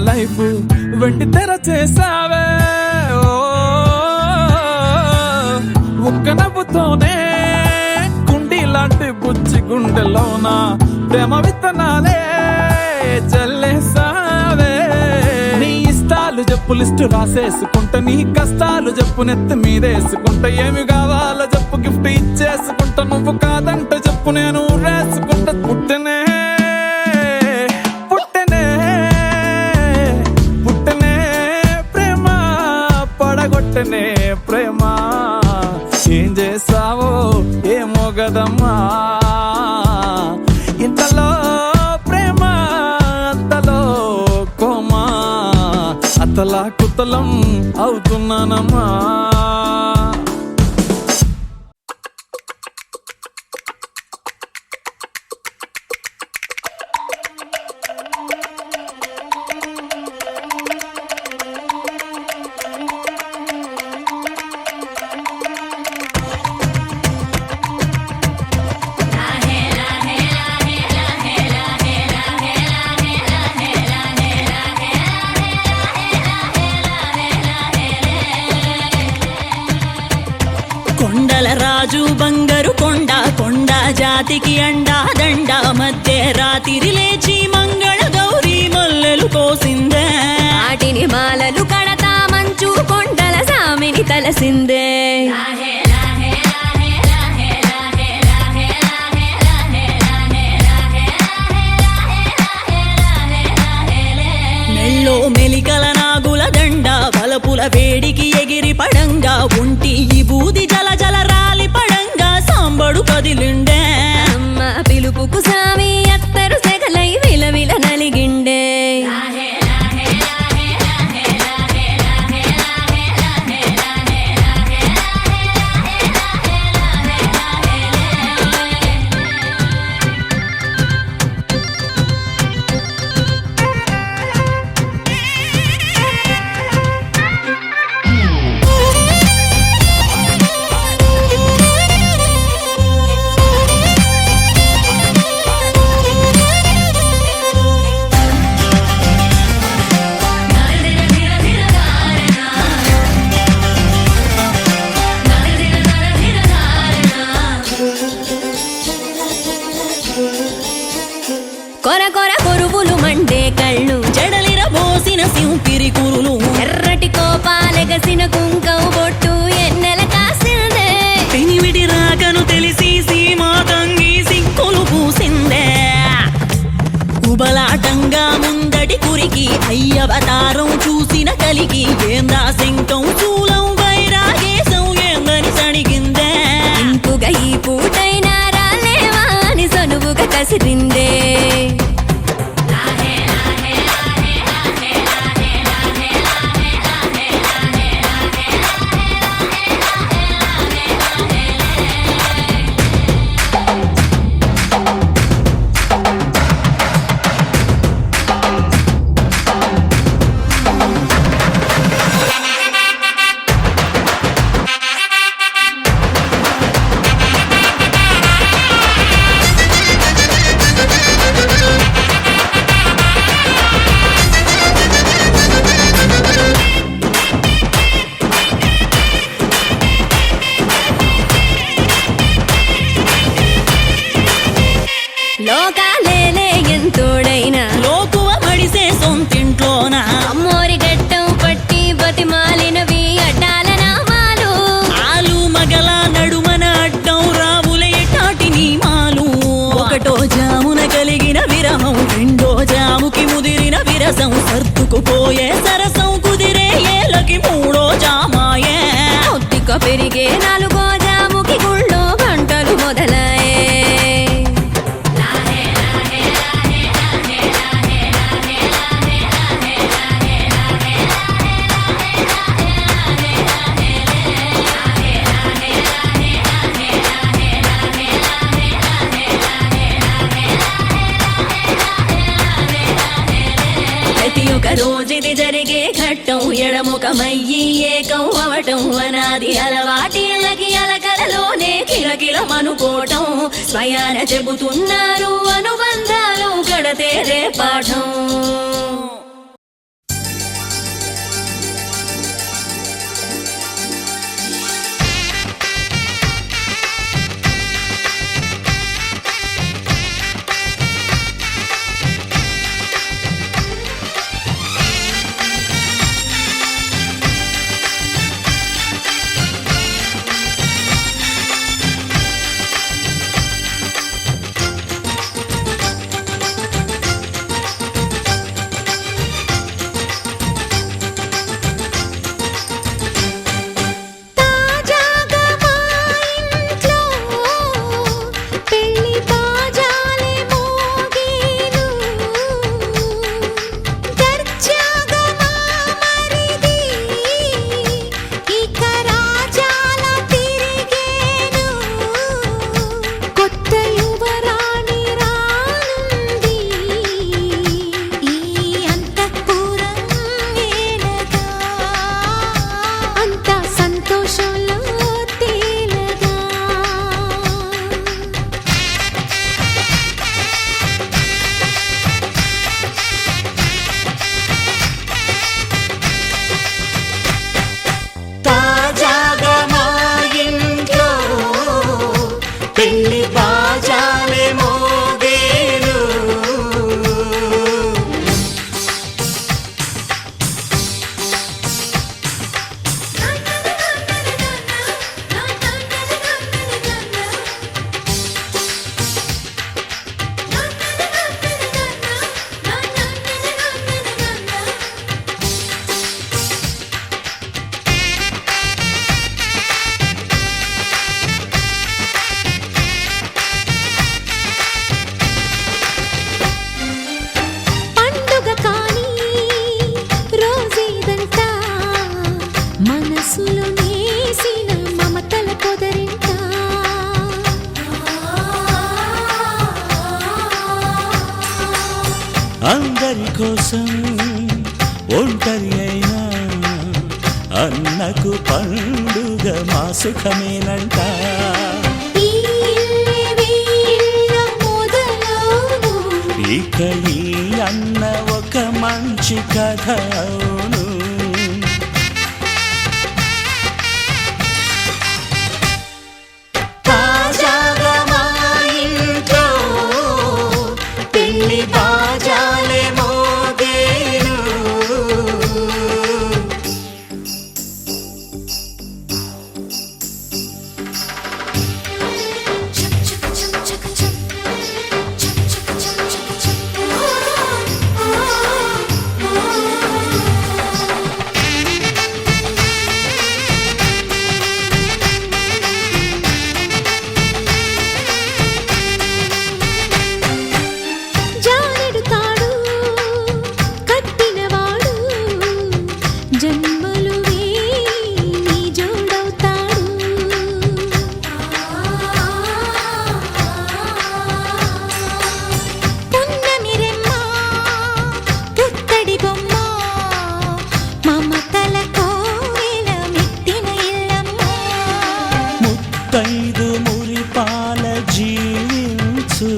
లైఫ్ వెండి తెర చేసావే ఓ, ఒక్క నవ్వుతోనే కుండి లాంటి బుజ్జి గుండెలోన ప్రేమ విత్తనాలే చల్లేసావే. నీ ఇష్టాలు చెప్పు లిస్టు రాసేసుకుంటా, నీ కష్టాలు చెప్పు నెత్తి మీదేసుకుంటా, ఏమి కావాలో చెప్పు గిఫ్ట్ ఇచ్చేసుకుంటా, నువ్వు కాదంటే చెప్పు నేను రేసుకుంటా. పుట్టనే పుట్టనే పుట్టనే ప్రేమ పడగొట్టనే ప్రేమ, ఏం చేసావో ఏమో గదమ్మా, ఇంతలో ప్రేమ అంతలో కోమా, అతలా కుతలం అవుతున్నానమ్మా. కొండల రాజు బంగారు కొండ, కొండ జాతికి అండా దండ, మధ్య రాత్రి లేచి మంగళ గౌరీ మల్లెలు కోసిందే, వాటిని మాలలు కడతా మంచు కొండల సామిని తలసిందే. మెల్లో మెలికల నాగుల దండ, బలపుల వేడికి ఎగిరి పడంగా, ఒంటి ఈ బూది జల జల రాలి పడంగా, సాంబడు కదిలిండే, అమ్మ పిలుపుకు సామి అత్తరు సెగలై విలవిల నలిగిండే. కొర కొర కొరువులు మండే కళ్ళు, జడలిర బోసిన సింపిరి కురులు, ఎర్రటి కోపాలెగసిన కుంకం బొట్టు ఎన్నెల కాసిందే. పెనివిడి రాకను తెలిసి సీమా తంగి సిక్కులు పూసిందే, ఉబలాటంగా ముందటి కురికి అయ్యవతారం చూసిన కలికి, ఏందా శంకం చూలం వైరాగేశం ఏందని సడిగిందే, ఇంపుగా ఈ పూటైనా రాలేవా అని సనువుగా కసిరిందే. లోకాలేలే ఎంతోడైనా లోకువ మడిసే సొంతింట్లోన, అమ్మోరి గట్టం పట్టి బతిమాలినవి అడ్డాల నామాలు. ఆలు మగల నడుమన అడ్డం రావులే టాటి నీమాలు, ఒకటో జామున కలిగిన విరహం, రెండో జాముకి ముదిరిన విరసం, సర్దుకుపోయే సరసం కుదిరే ఏలకి మూడో జామాయే, ఒత్తిక పెరిగే నాలుగో జాముకి గుళ్ళో గంటలు మొదలయ్యే. ప్రతి ఒక్క రోజుది జరిగే ఘట్టం, ఎడముఖమయ్యి ఏకం అవటం, అనాది అలవాటిళ్ళకి అలకలలోనే కిలకిలమనుకోవటం, స్వయాన చెబుతున్నారు అనుబంధాలు గడతేరే పాఠం. కోసం ఒంటరి అయినా అన్నకు పండుగ మా సుఖమేనంట. ఈ ఇల్లే వీళ్ళ మొదలవును. ఇక ఈ అన్న ఒక మంచి కథ అవును. తాజాగా మా ఇంట్లో పెళ్లి బాజాలే మోగేను. జానెడు తాడు కట్టినవాడు జన్మలు వేయి జోడవుతాడు. పున్నమిరెమ్మ పుత్తడి బొమ్మ మమతల కోవెల మెట్టిన ఇల్లమ్మ. ముత్తైదు మురిపాల జీవించు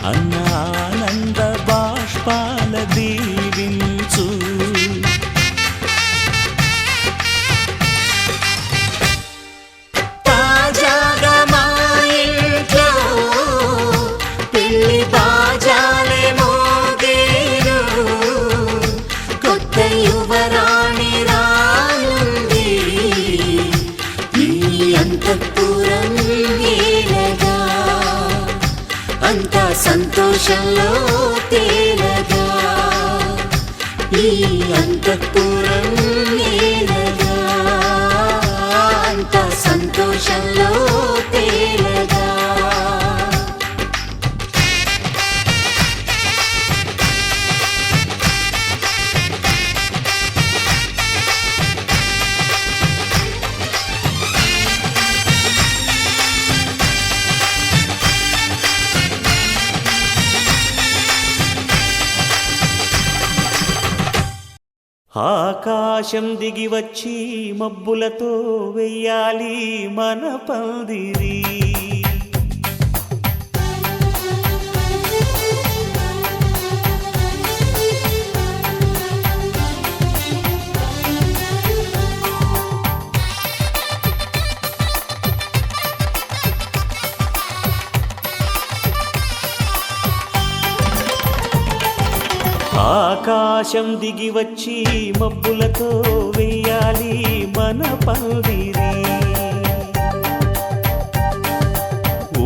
అన్న ఆనంద బాష్పాల దీవించు. తాజాగా మా ఇంట్లో పెళ్లి బాజాలే మోగేను. కొత్త యువరాణి రానుంది ఈ అంతఃపురం ఏలగా. అంతా సంతోషంలో తేలగా ఈ అంతఃపురం ఏలగా. అంతా సంతోషంలో తేలగా. ఆకాశం దిగి వచ్చి మబ్బులతో వెయ్యాలి మన పందిరి. ఆకాశం దిగి వచ్చి మబ్బులతో వెయ్యాలి మన పందిరి.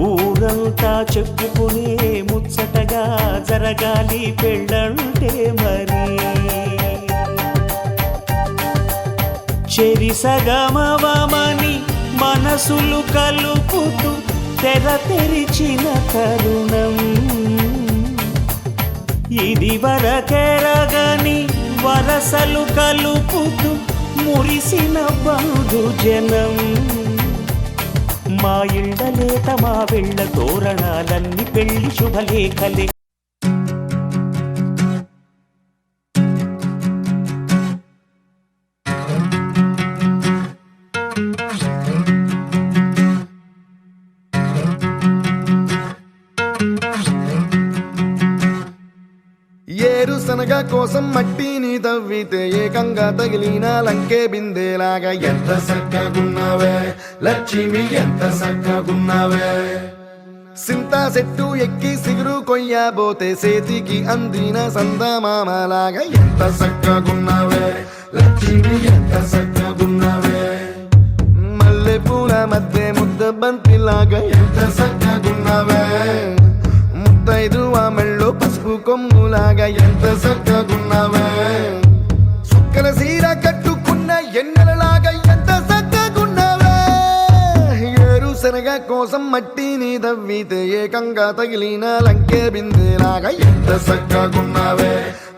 ఊరంతా చెప్పుకునే ముచ్చటగా జరగాలి పెళ్ళంటే మరి. చెరిసగమవమని మనసులు కలుపుతూ తెర తెరిచిన తరుణం. ఇది వరకెరగని వరసలు కలుపుతూ మురిసిన బంధుజనం. మా ఇళ్ళలేత మా వెళ్ళ తోరణాలన్నీ పెళ్లి శుభలేఖలే. ఏరుశనగ కోసం మట్టిని తవ్వితే ఏకంగా తగిలిన లంకే బిందేలాగా ఎంత సక్కగున్నావే లక్ష్మి, ఎంత సక్కగున్నావే. సింతా చెట్టు ఎక్కి సిగురు కొయ్యబోతే చేతికి అందిన సందమామలాగా ఎంత సక్కగున్నావే లక్ష్మి, ఎంత సక్కగున్నావే. మల్లె పూల మధ్య ముద్ద బంతిలాగా ఎంత సక్కగున్నావే. ముత్తైదు ఆమెళ్ళు పసుపు కొమ్ములాగా ఎంత సక్కగున్నావే. సుక్కల సీర కట్టుకున్న ఎన్నెలలాగా ఎంత సక్కగున్నావే. ఏరుశనగ కోసం మట్టిని తవ్వితే ఏకంగా తగిలిన లంకే బిందేలాగా ఎంత సక్కగున్నావే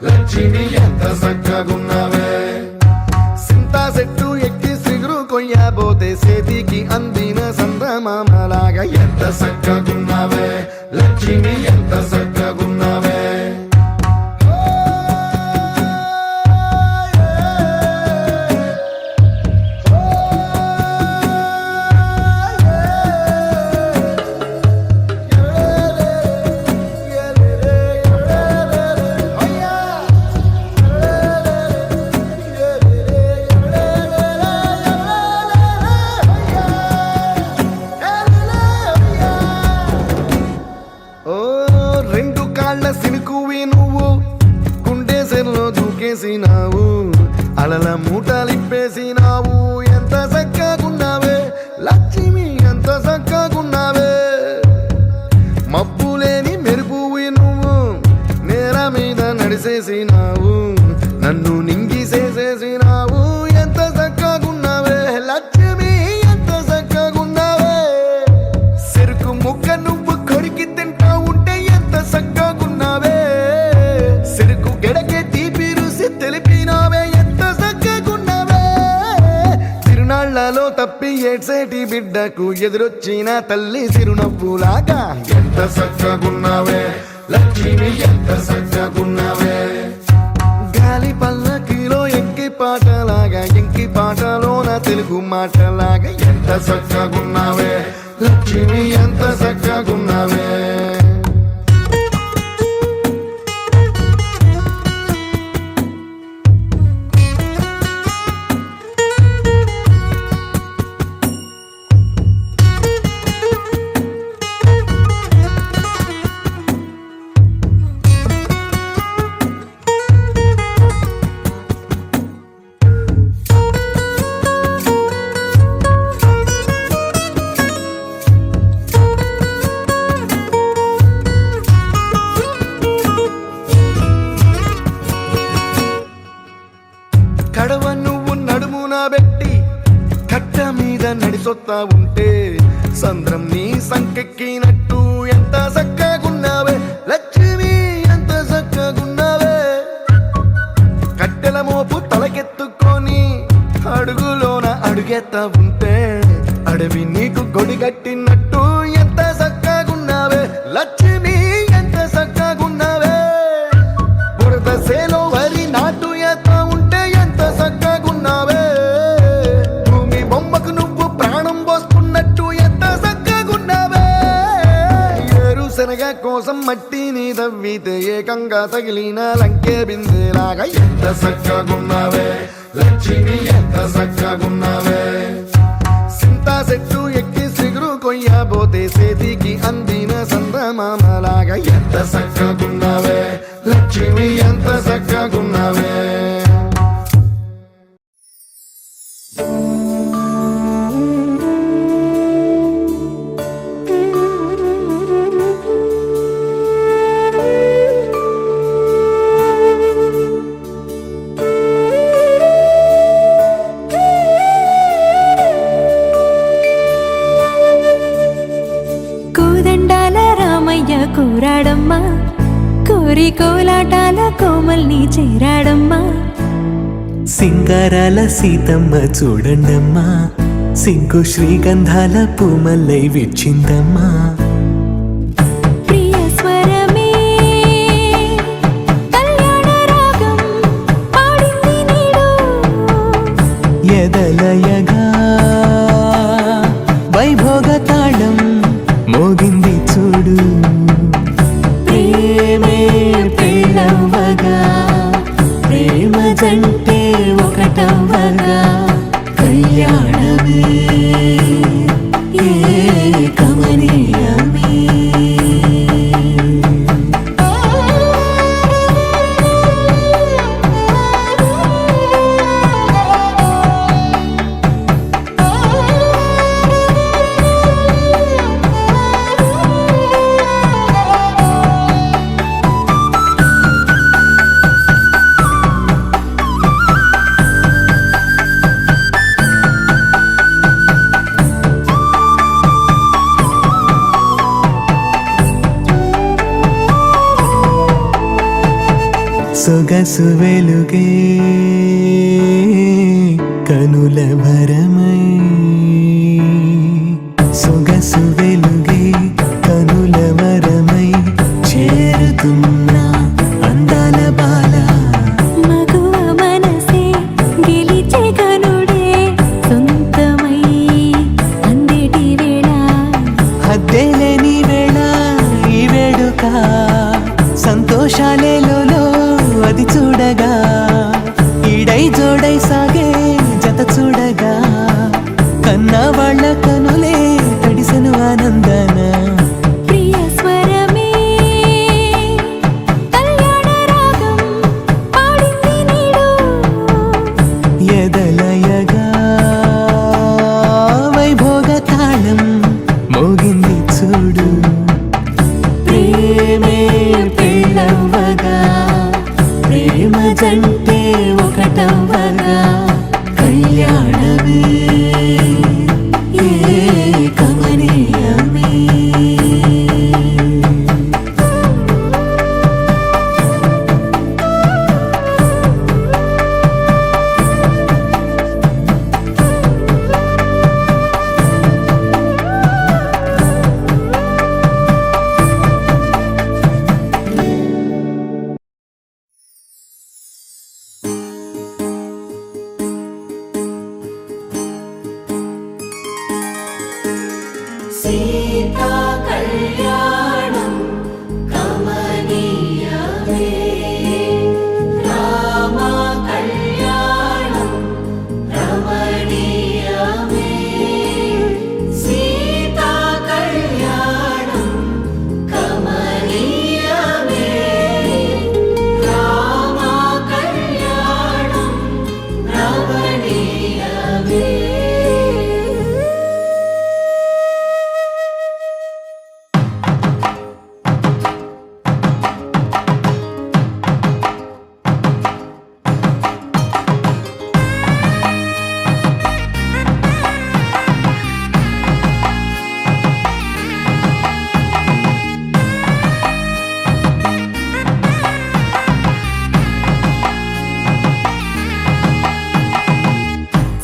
లక్ష్మి, ఎంత సక్కగున్నావే. సింతా చెట్టు ఎక్కి సిగురు కొయ్యబోతే చేతికి అందిన సందమామలాగా ఎంత సక్కగున్నావే లక్ష్మి, ఎంత సక్కగున్నావే. కలల మూటలిప్పేసినావు ఎంత చక్కగున్నావే లక్ష్మి ఎంత చక్కగున్నావే మబ్బులేని మెరుపువి నువ్వు నేల మీద నడిసేసినావు నన్ను నింగిసేసేసినావు ఎంత చక్కగున్నావే లక్ష్మి ఎంత చక్కగున్నావే చెరుకు ముక్క నువ్వు కొరికి తింటా ఉంటే ఎంత చక్కగున్నావే చెరుకు గెడకే తీపి రుసి తెలిపినావే ఎంత చక్కగున్నావే తిరునాళ్లలో తప్పి ఏడ్సేటి బిడ్డకు ఎదురొచ్చిన తల్లి చిరునవ్వులాగా ఎంత చక్కగున్నావే లక్ష్మి ఎంత చక్కగున్నావే గాలి పల్లకిలో ఎంకి పాటలాగా ఎంకి పాటలోన తెలుగు మాటలాగా ఎంత చక్కగున్నావే లక్ష్మి ఎంత చక్కగున్నావే కడవ నువ్వు నడుమున పెట్టి కట్ట మీద నడిసొత్తా ఉంటే సంద్రం నీ సంకెక్కినట్టు ఎంత చక్కగున్నావే లక్ష్మి ఎంత చక్కగున్నావే కట్టెల మోపు తలకెత్తుకొని అడుగులోన అడుగెత్తా ఉంటే అడవి నీకు గొడిగట్టినట్టు ఎంత చక్కగున్నావే లక్ష్మి ఎంత చక్కగున్నావే బురద సేలో వరి నాటు ఎత్తా ఉంటే ఎంత చక్కగున్నావే భూమి బొమ్మకు నువ్వు ప్రాణం పోసుకున్నట్టు ఎంత చక్కగున్నావే ఏరుశనగ కోసం మట్టిని తవ్వితే ఏకంగా తగిలిన లంకే బిందెలాగా ఎంత చక్కగున్నావే లక్ష్మి ఎంత చక్కగున్నావే సింతా చెట్టు ఎక్కి సిగురు కొయ్యబోతే చేతికి అందిన సందమామలాగా ఎంత చక్కగున్నావే లక్ష్మి ఎంత చక్కగున్నావే కోదండాల రామయ్య కూరాడమ్మా కోరి కోలాటాల కోమల్ని చేరాడమ్మా సింగారాల సీతమ్మ చూడండమ్మా సింకు శ్రీగంధాల పూమల్లై విచ్చిందమ్మా ప్రియ స్వరమే కళ్యాణ రాగం పాడింది నీడు ఎదలయగా వైభోగ తాళం మోగింది చూడు ప్రేమే పెళ్ళవ్వగా ప్రేమ జంటే ఒకటవ్వగా కళ్యాణమే ఏ కమనీయమే సొగసు వెలుగే కనుల భరమై సొగసు వెలుగే కనుల వరమై చేరుతున్నా అందాల బాల మగువ మనసే గెలిచే కనుడే సొంతమై అందేటి వేళ హద్దేలేని వేళ ఈ వేడుక సంతోషాలేలో అది చూడగా ఈడై జోడై సాగే జత చూడగా కన్నా వాళ్ళ కనులే తడిసెను ఆనందన ప్రియ స్వరమే కళ్యాణ రాగం పాడింది నీడు నవ్వగా కళ్యాణమే కమనీయమే. సీతా కళ్యాణం కమనీయమే, రామ కళ్యాణం రమణీయమే. సీతా కళ్యాణం కమనీయమే, రామ కళ్యాణం రమణీయమే.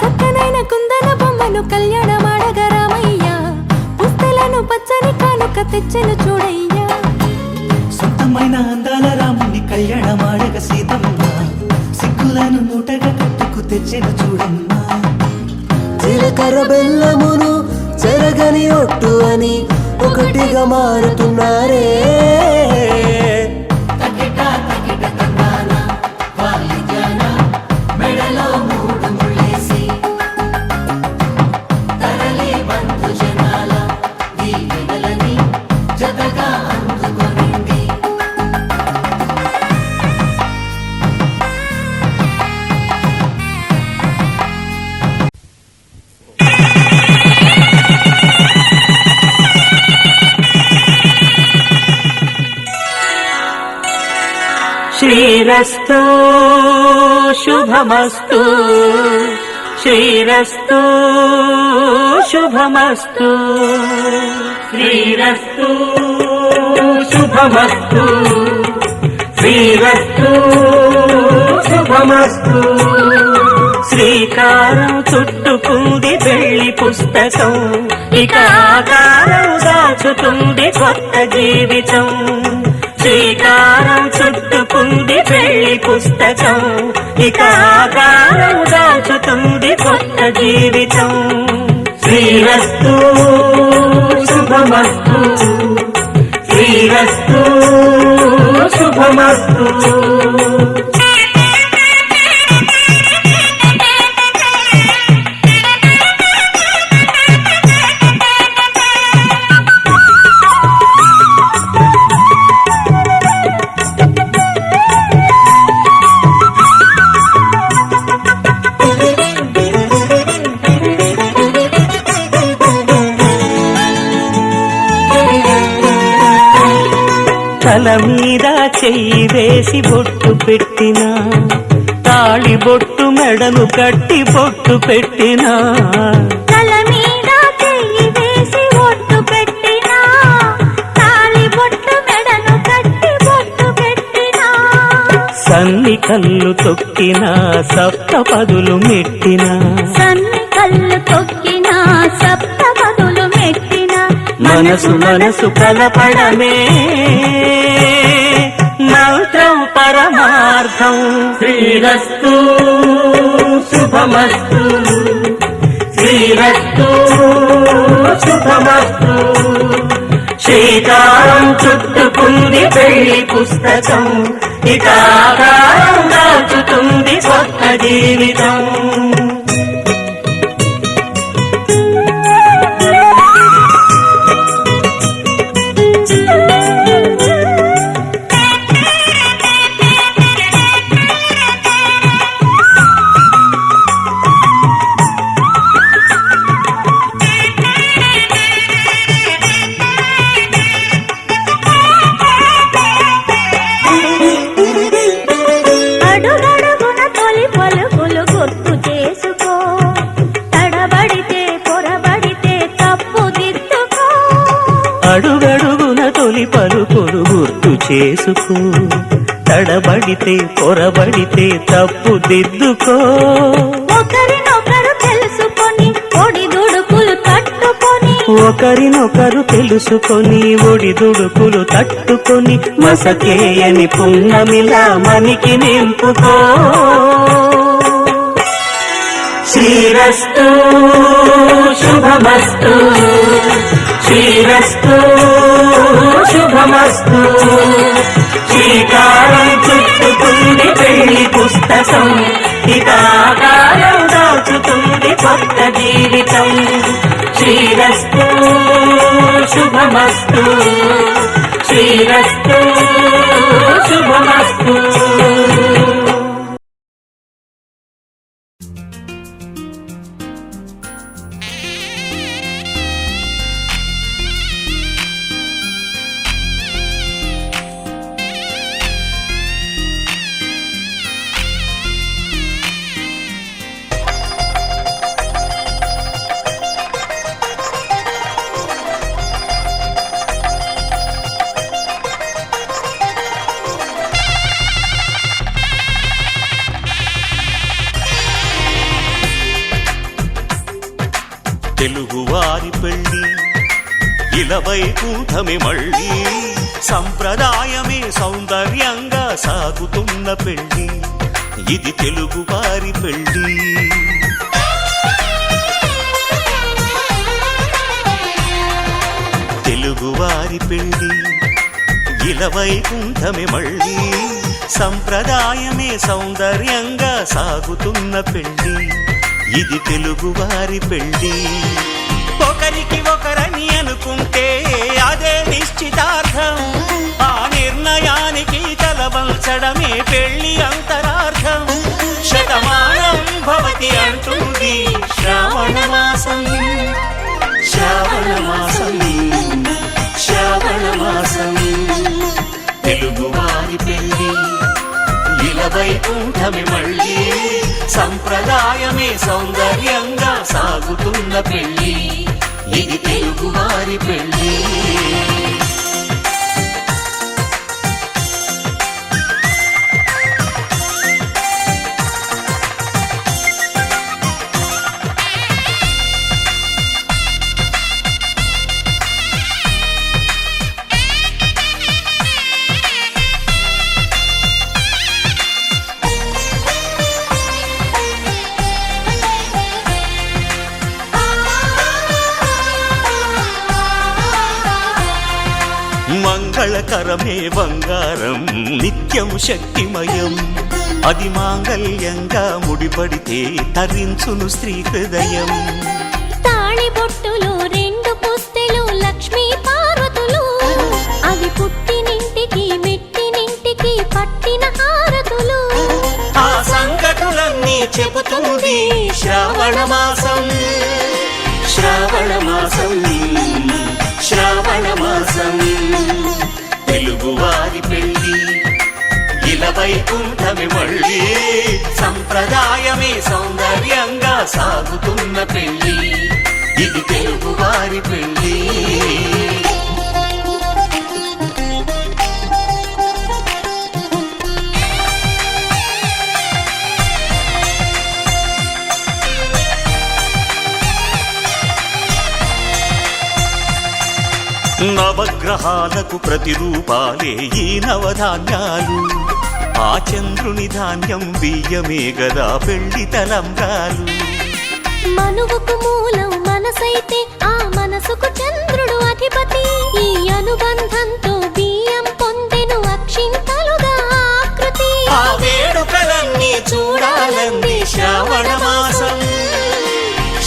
చక్కనైన కుందన బొమ్మను కళ్యాణమాడగ రామయ్య, పుస్తలను పచ్చని కానుక తెచ్చెను చూడయ్యా. సొంతమైన అందాల రాముని కళ్యాణమాడగ సీతమ్మ, సిగ్గులను మూటగా కట్టుకు తెచ్చిన చూడమ్మా. జీలకర్ర బెల్లమును చెరగని ఒట్టు అని ఒకటిగా మారుతున్నారే. తకిట తకిట తందాన వాయిద్యాన మెడలో మూడు ముళ్ళేసి, తరలి బంధు జనాల దీవెనలని జతగా అందుకొనింది. శ్రీరస్తు శుభమస్తు, శ్రీరస్తు శుభమస్తు, శ్రీరస్తు శుభమస్తు, శ్రీరస్తు శుభమస్తు. శ్రీకారం చుట్టుకుంది పెళ్లి పుస్తకం, ఇక ఆకారం దాచుతుంది కొత్త జీవితం. శ్రీకారం చుట్టుకుంది పెళ్లి పుస్తకం, ఇక ఆకారం దాచుతుంది కొత్త జీవితం. శ్రీరస్తు శుభమస్తు, శ్రీరస్తు శుభమస్తు. తల మీద చెయ్యి వేసి బొట్టు పెట్టినా, తాళి బొట్టు మెడను కట్టి బొట్టు పెట్టినా. తల మీద చెయ్యి వేసి ఒట్టు పెట్టినా, తాళి బొట్టు మెడను కట్టి బొట్టు పెట్టినా. సన్ని కళ్ళు తొక్కినా, సప్త పదులు మెట్టినా, సన్ని కళ్ళు తొక్కినా, సప్త పదులు మెట్టినా. మనసు మనసు కలపడమే మంత్రం పరమార్థం. శ్రీరస్తు శుభమస్తు, శ్రీరస్తు శుభమస్తు. శ్రీకారం చుట్టుకుంది పెళ్లి పుస్తకం, ఇక ఆకారం దాచుతుంది కొత్త జీవితం. అడుగడుగున తొలి పలుకు చేసుకో, తడబడితే పొరబడితే తప్పు దిద్దుకో. ఒకరినొకరు తెలుసుకొని ఒడిదుడుకులు తట్టుకొని, ఒకరినొకరు తెలుసుకొని ఒడిదుడుకులు తట్టుకొని, మసకేయని పున్నమిలా మనికి నింపుకో. శ్రీరస్తు శుభమస్తు, శ్రీరస్తు శుభమస్తు. శ్రీకారం చుట్టుకుంది పెళ్లి పుస్తకం, హితాకారం దాచుతుంది కొత్త జీవితం. శ్రీరస్తు శుభమస్తు, శ్రీరస్తు శుభమస్తు. తెలుగువారి పెళ్ళి ఇలవై కూటమి మళ్ళీ, సంప్రదాయమే సౌందర్యంగా సాగుతున్న పెళ్ళి, ఇది తెలుగువారి పెళ్ళి. తెలుగువారి పెళ్ళి ఇలవై కూటమి మళ్ళీ, సంప్రదాయమే సౌందర్యంగా సాగుతున్న పెళ్ళి, ఇది తెలుగువారి పెళ్ళి. ఒకరికి ఒకరని అనుకుంటే అదే నిశ్చితార్థం, ఆ నిర్ణయానికి తలవంచడమే పెళ్లి అంతరార్థం. శతమానం భవతి అంటుంది శ్రావణ మాసం, శ్రావణ మాసం, శ్రావణ మాసం. తెలుగువారి పెళ్ళి ఇలవై కూటమి మళ్ళీ, సంప్రదాయమే సౌందర్యంగా సాగుతున్న పెళ్ళి, ఇది తెలుగువారి పెళ్ళి. మంగళకరమే బంగారం నిత్యం శక్తిమయం, అది మాంగళ్యంగా ముడిపడితే తరించును స్త్రీ హృదయం. తాళిబొట్టులు రెండు పుస్తెలు లక్ష్మీ పార్వతులు, అవి పుట్టినింటికి మెట్టినింటికి పట్టిన హారతులు. ఆ సంగతులన్నీ చెబుతుంది శ్రావణ మాసం, శ్రావణ మాసం, శ్రావణ మాసం. తెలుగువారి పెళ్ళి ఇలవై కూటమి మళ్ళీ, సంప్రదాయమే సౌందర్యంగా సాగుతున్న పెళ్ళి, ఇది తెలుగువారి పెళ్ళి. నవగ్రహాలకు ప్రతిరూపాలే ఈ నవధాన్యాలు, ఆ చంద్రుని ధాన్యం బియ్యమే గదా పెళ్లి తలంబ్రాలు. మనువుకు మూలం మనసైతే ఆ మనసుకు చంద్రుడు అధిపతి, ఈ అనుబంధంతో బియ్యం పొందెను అక్షింతలుగా ఆకృతి. ఆ వేడుకలన్నీ చూడాలంది శ్రావణ మాసం,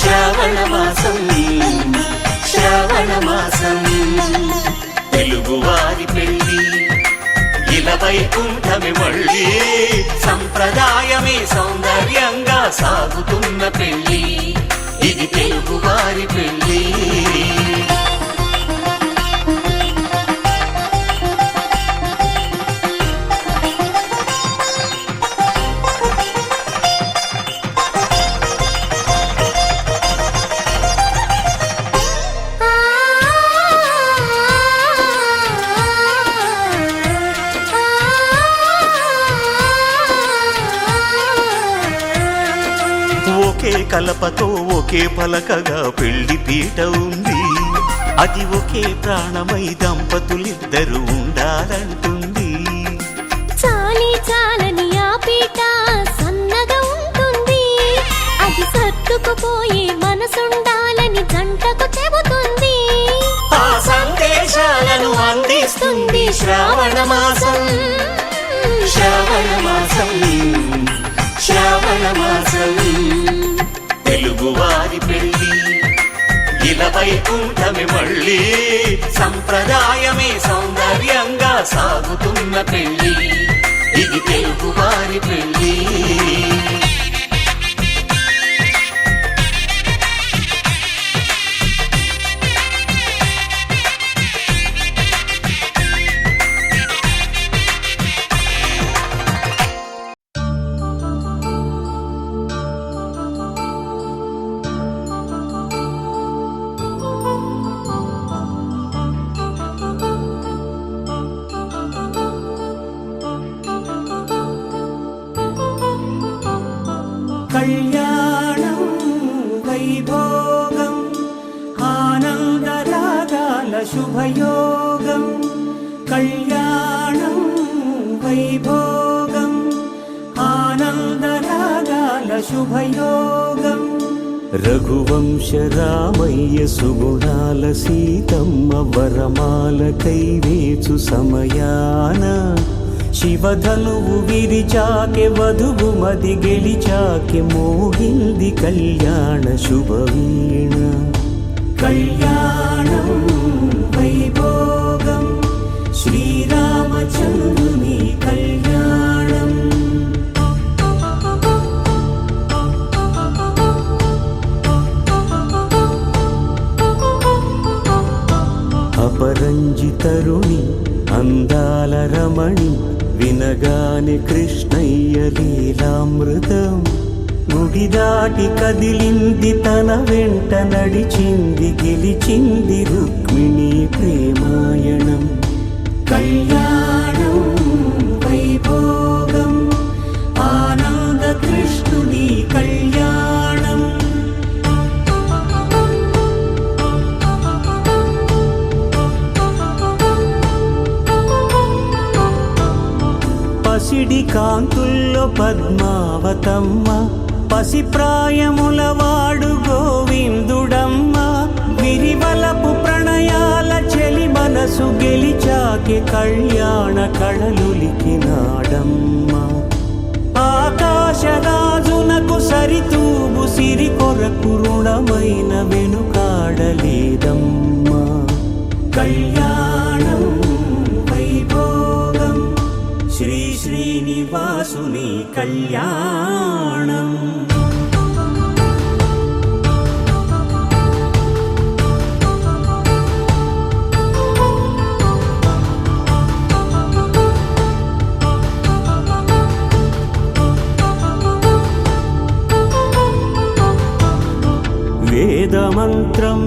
శ్రావణ మాసం, శ్రావణ మాసం. తెలుగువారి పెళ్ళి ఇలవై కూటమి మళ్ళీ, సంప్రదాయమే సౌందర్యంగా సాగుతున్న పెళ్ళి, ఇది తెలుగువారి పెళ్ళి. ఒకే కలపతో ఒకే పలకగా పెళ్లి పీట ఉంది. అది ఒకే ప్రాణమై దంపతులిద్దరు ఉండాలంటుంది. చాలి చాలని ఆ పీట సన్నగా ఉంటుంది. అది సర్దుకుపోయే మనసుండాలని జంటకు చెబుతుంది. ఆ సందేశాలను అందిస్తుంది శ్రావణ మాసం. శ్రావణ మాసం, శ్రావణ మాసం. తెలుగువారి పెళ్లి ఇలా వైకుంఠమి మళ్ళీ, సంప్రదాయమే సౌందర్యంగా సాగుతున్న పెళ్లి. ఇది తెలుగువారి పెళ్లి. కళ్యాణం వైభోగం ఆనందరాగాల శుభయోగం. కళ్యాణం వైభోగం ఆనందరాగాల శుభయోగం. రఘువంశ రామయ్య సుగుణాల సీతమ్మ వరమాల కైవేచు సమయాన శివధనువు విరిచాకె వధువు మది గెలిచాకె మోగింది కళ్యాణ శుభవీణ. కళ్యాణం వైభోగం శ్రీరామచంద్రుని కళ్యాణం. అపరంజి తరుణి అందాల రమణి వినగానే కృష్ణయ్య లీలామృతం. గుడి దాటి కదిలింది తన వెంట నడిచింది గెలిచింది రుక్మిణి ప్రేమాయణం. కళ్యాణం వైభోగం ఆనంద కృష్ణుని కళ్యాణం. పసిడి కాంతుల్లో పద్మావతమ్మ పసిప్రాయముల వాడు గోవిందుడమ్మ. విరివలపు ప్రణయాల చెలి మనసు గెలిచాకే కళ్యాణ కళలులికినాడమ్మ. ఆకాశరాజునకు సరితూగు సిరి కొరకు రుణమైన వెనుకాడలేదమ్మా. కళ్యాణం వైభోగం శ్రీ శ్రీనివాసుని కళ్యాణం. వేదమంత్రం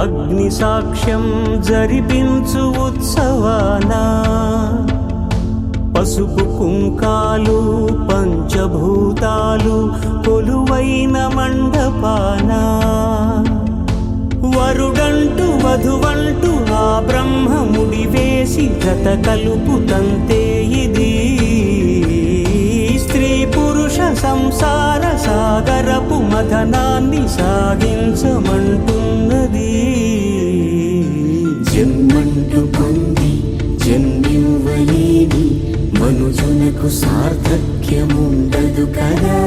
అగ్ని సాక్ష్యం జరిపించు ఉత్సవానా. పసుపు కుంకాలు పంచభూతాలు కొలువైన మండపాన. వరుడంటూ వధువంటూ ఆ బ్రహ్మముడి వేసి జత కలుపుతంతే ఇది. స్త్రీ పురుష సంసార సాగరపు మథనాన్ని సాగించమంటున్నది. జన్మంటూ పొంది జన్మివ్వలేని మనుజునకు సార్థక్యముండదు కదా.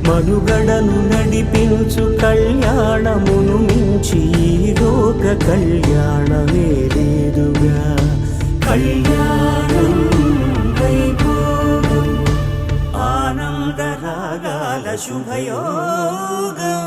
మనుగడను నడిపించు కళ్యాణమును మించి ఈ లోక కళ్యాణమే లేదుగా. కళ్యాణం వైభోగం ఆనంద రాగాల శుభయోగం.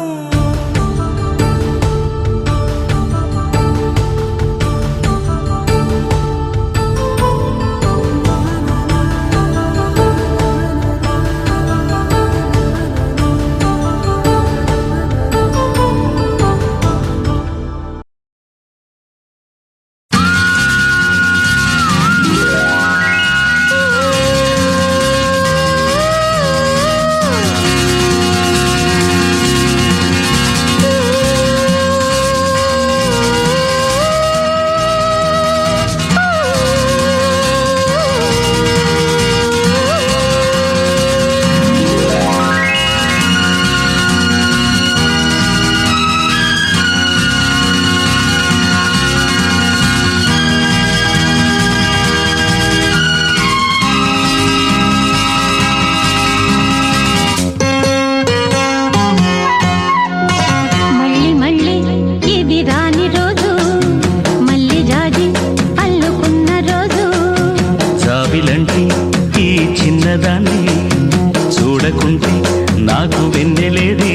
వెన్నెలేది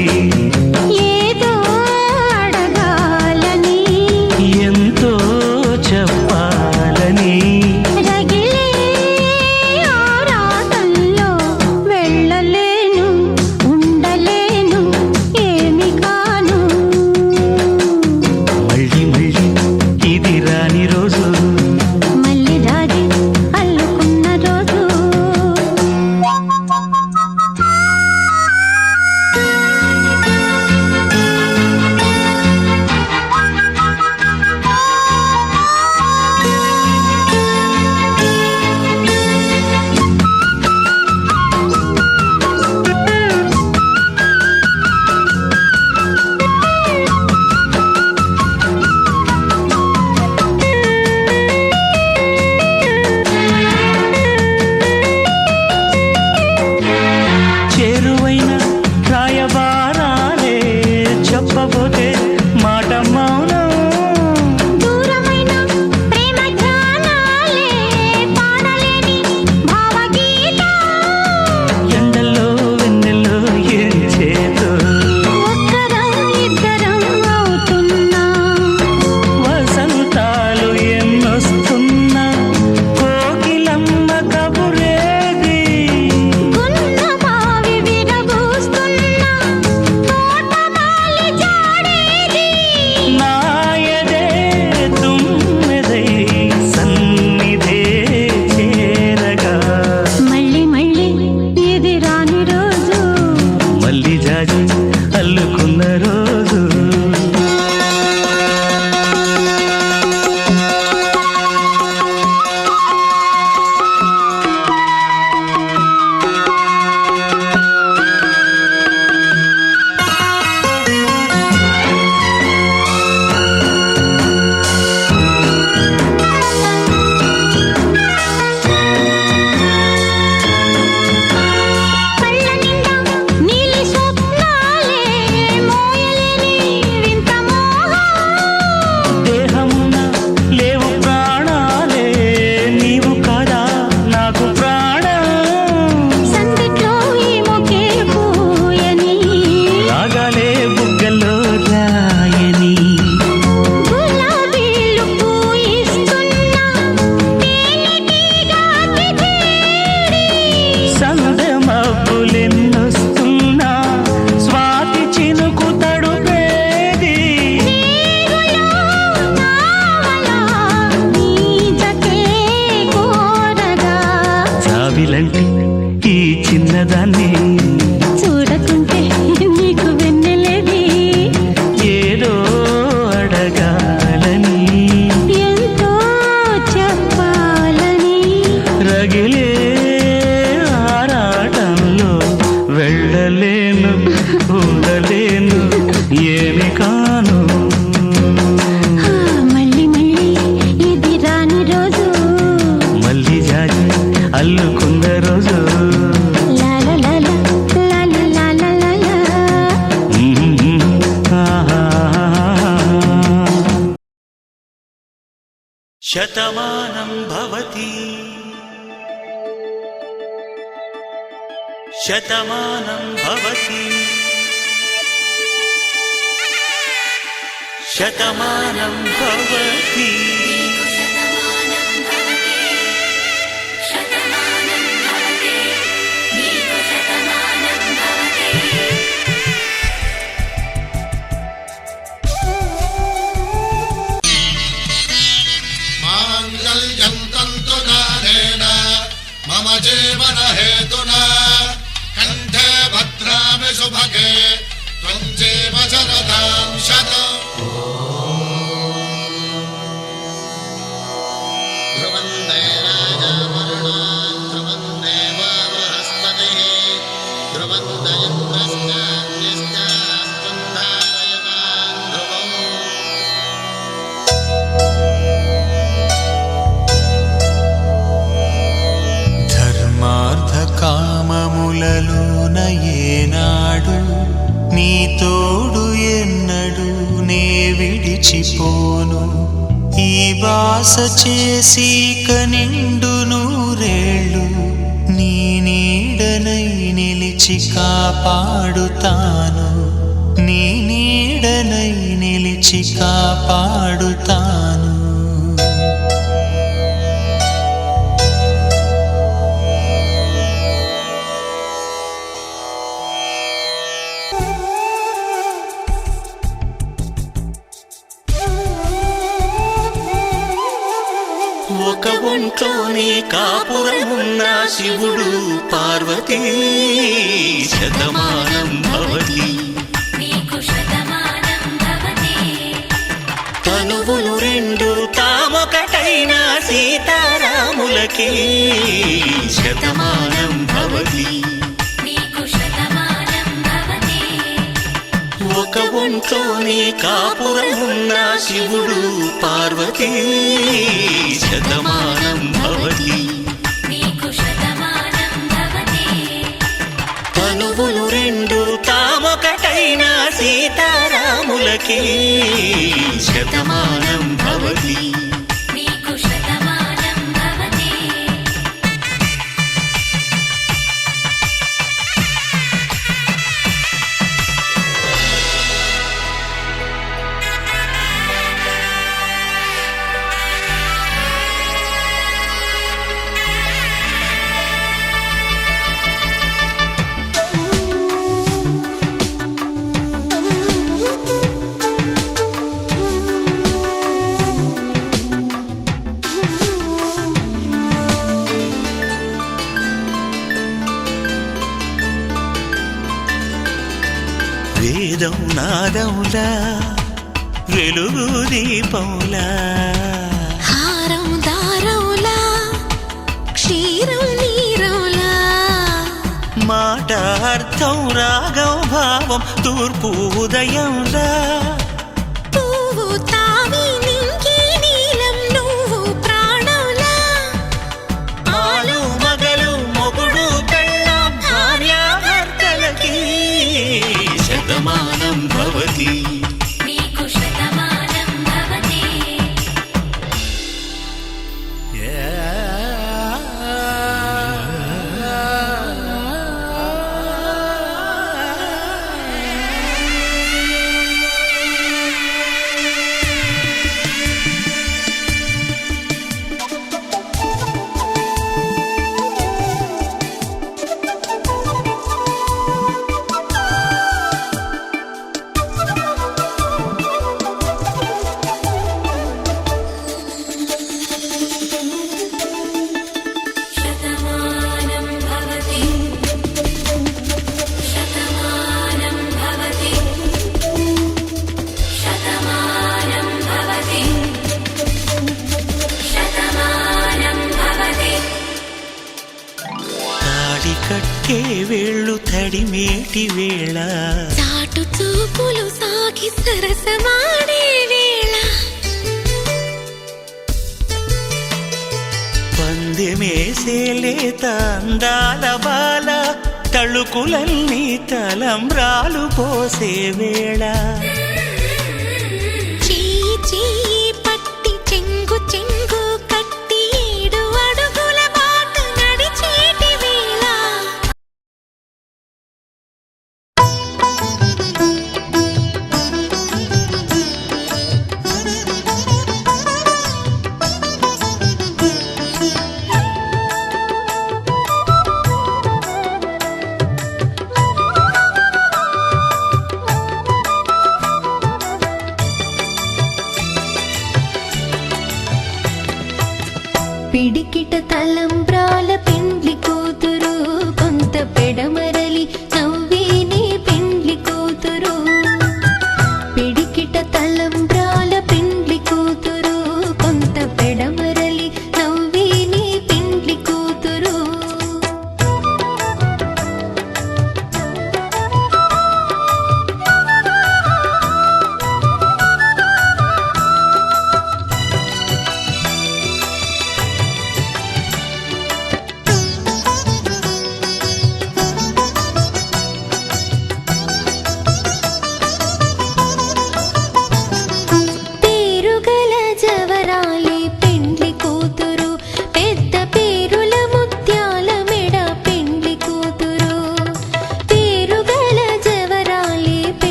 ఏదో అడగాలని ఎంతో చెప్పాలని రగిలే ఆరాటంలో వెళ్ళలేను ఉండలేను ఏమి కాను మళ్ళీ మళ్ళీ ఇది రాని రోజు మళ్ళీ రాజీ అల్లుకున్న రోజు చేరువైన రాయబారాలే చెప్పబోతే మాట మౌనం దూరమైన ప్రేమ ధ్యానాలే పాడలేని భావగీతం ఎండల్లో వెన్నెల్లో ఏం చేతో ఒక్కరం ఇద్దరం అవుతున్నా వసంతాలు ఎన్నొస్తున్నా కోకిలమ్మ కబురేది గున్న మావి విరబూస్తున్నా తోటమాలి జాడేది నాయదే తుమ్మెదై సన్నిధే చేరగా మళ్ళీ మళ్ళీ ఇది రాని రోజు మళ్ళీ జాజి అల్లుకున్న రోజు కళ్ళ నిండా నీలి స్వప్నాలే మోయలేని వింత మోహం దేహమున లేవు ప్రాణాలే నీవు కాదా నాకు ప్రాణం సందిట్లో ఈ మొకే పూయని రాగాలే బుగ్గల్లో రాయని గులాబీలు పూయిస్తున్నా తేనెటీగకి చేరి సందె మబ్బులెన్నొస్తున్నా స్వాతి చినుకు తడుపేది నావలా నీ జతే కోరగా జాబిలంటి ఈ చిన్నదాన్ని చూడకుంటే నీకు వెన్నెలేది ఏదో అడగాలని ఎంతో చెప్పాలని రగిలే ఆరాటంలో వెళ్ళలేను ఉండలేను ఏమి కాను మళ్ళీ మళ్ళీ ఇది రాని రోజు మళ్ళీ జాజి అల్లుకున్న రోజు లాల లాల లాల లాల లాల ఆహా. శతమానం భవతి శతమానం భవతి శతమానం భవతి మాంగళ్యం తంతునానేన మమ జీవన హేతునా కంఠే భద్రామి శుభగే త్వం జీవ శరదాం శతం ధ్రువం దేవాయ వరుణో ధ్రువం దేవా బృహస్పతిః ధ్రువం దయంత్రశ్చాన్యశ్చాస్త్వం ధారయతాం ధ్రువం ధర్మార్థ కామములలోన ఏనాడు నీ తోడు ఎన్నడు నే విడిచిపోను ఈ బాస చేసి కనిండు నూరేళ్ళు నీ నీడనై నిలిచి నిలిచి కాపాడుతాను, నీ నీడనై నిలిచి కాపాడుతాను. ఒక ఒంట్లోనే కాపురమున్న శివుడు పార్వతీ శతమానం భవతి, తనువులు రెండు తామొకటైన సీతారాములకి శతమానం భవతి. ఒక ఒంట్లోనే కాపురమున్న శివుడు పార్వతీ శతమానం భవతి, తనువులు రెండు తామొకటైన సీతారాములకి శతమానం భవతి. వేదం నాదములా వెలుగు దీపములా, హారం దారములా క్షీరం నీరములా, మాట అర్థం రాగం భావం తూర్పు ఉదయంలా, పువ్వు తావి నింగి నీలం నువ్వు ప్రాణంలా, ఆలు మగలు మొగుడు పెళ్ళాం భార్యాభర్తలకి శతమానం భవతి. కట్టే వేళ్ళు తడిమేటి వేళ, చాటు చూపులు సాగి సరసమాడే వేళ, పందెమేసే లేత అందాల బాల, తళుకులన్నీ తలంబ్రాలు పోసే వేళ, చెయ్యి చెయ్యి పట్టి చెంగు చెంగు కట్టి 7 అడుగుల బాట నడిచేటి వేళ.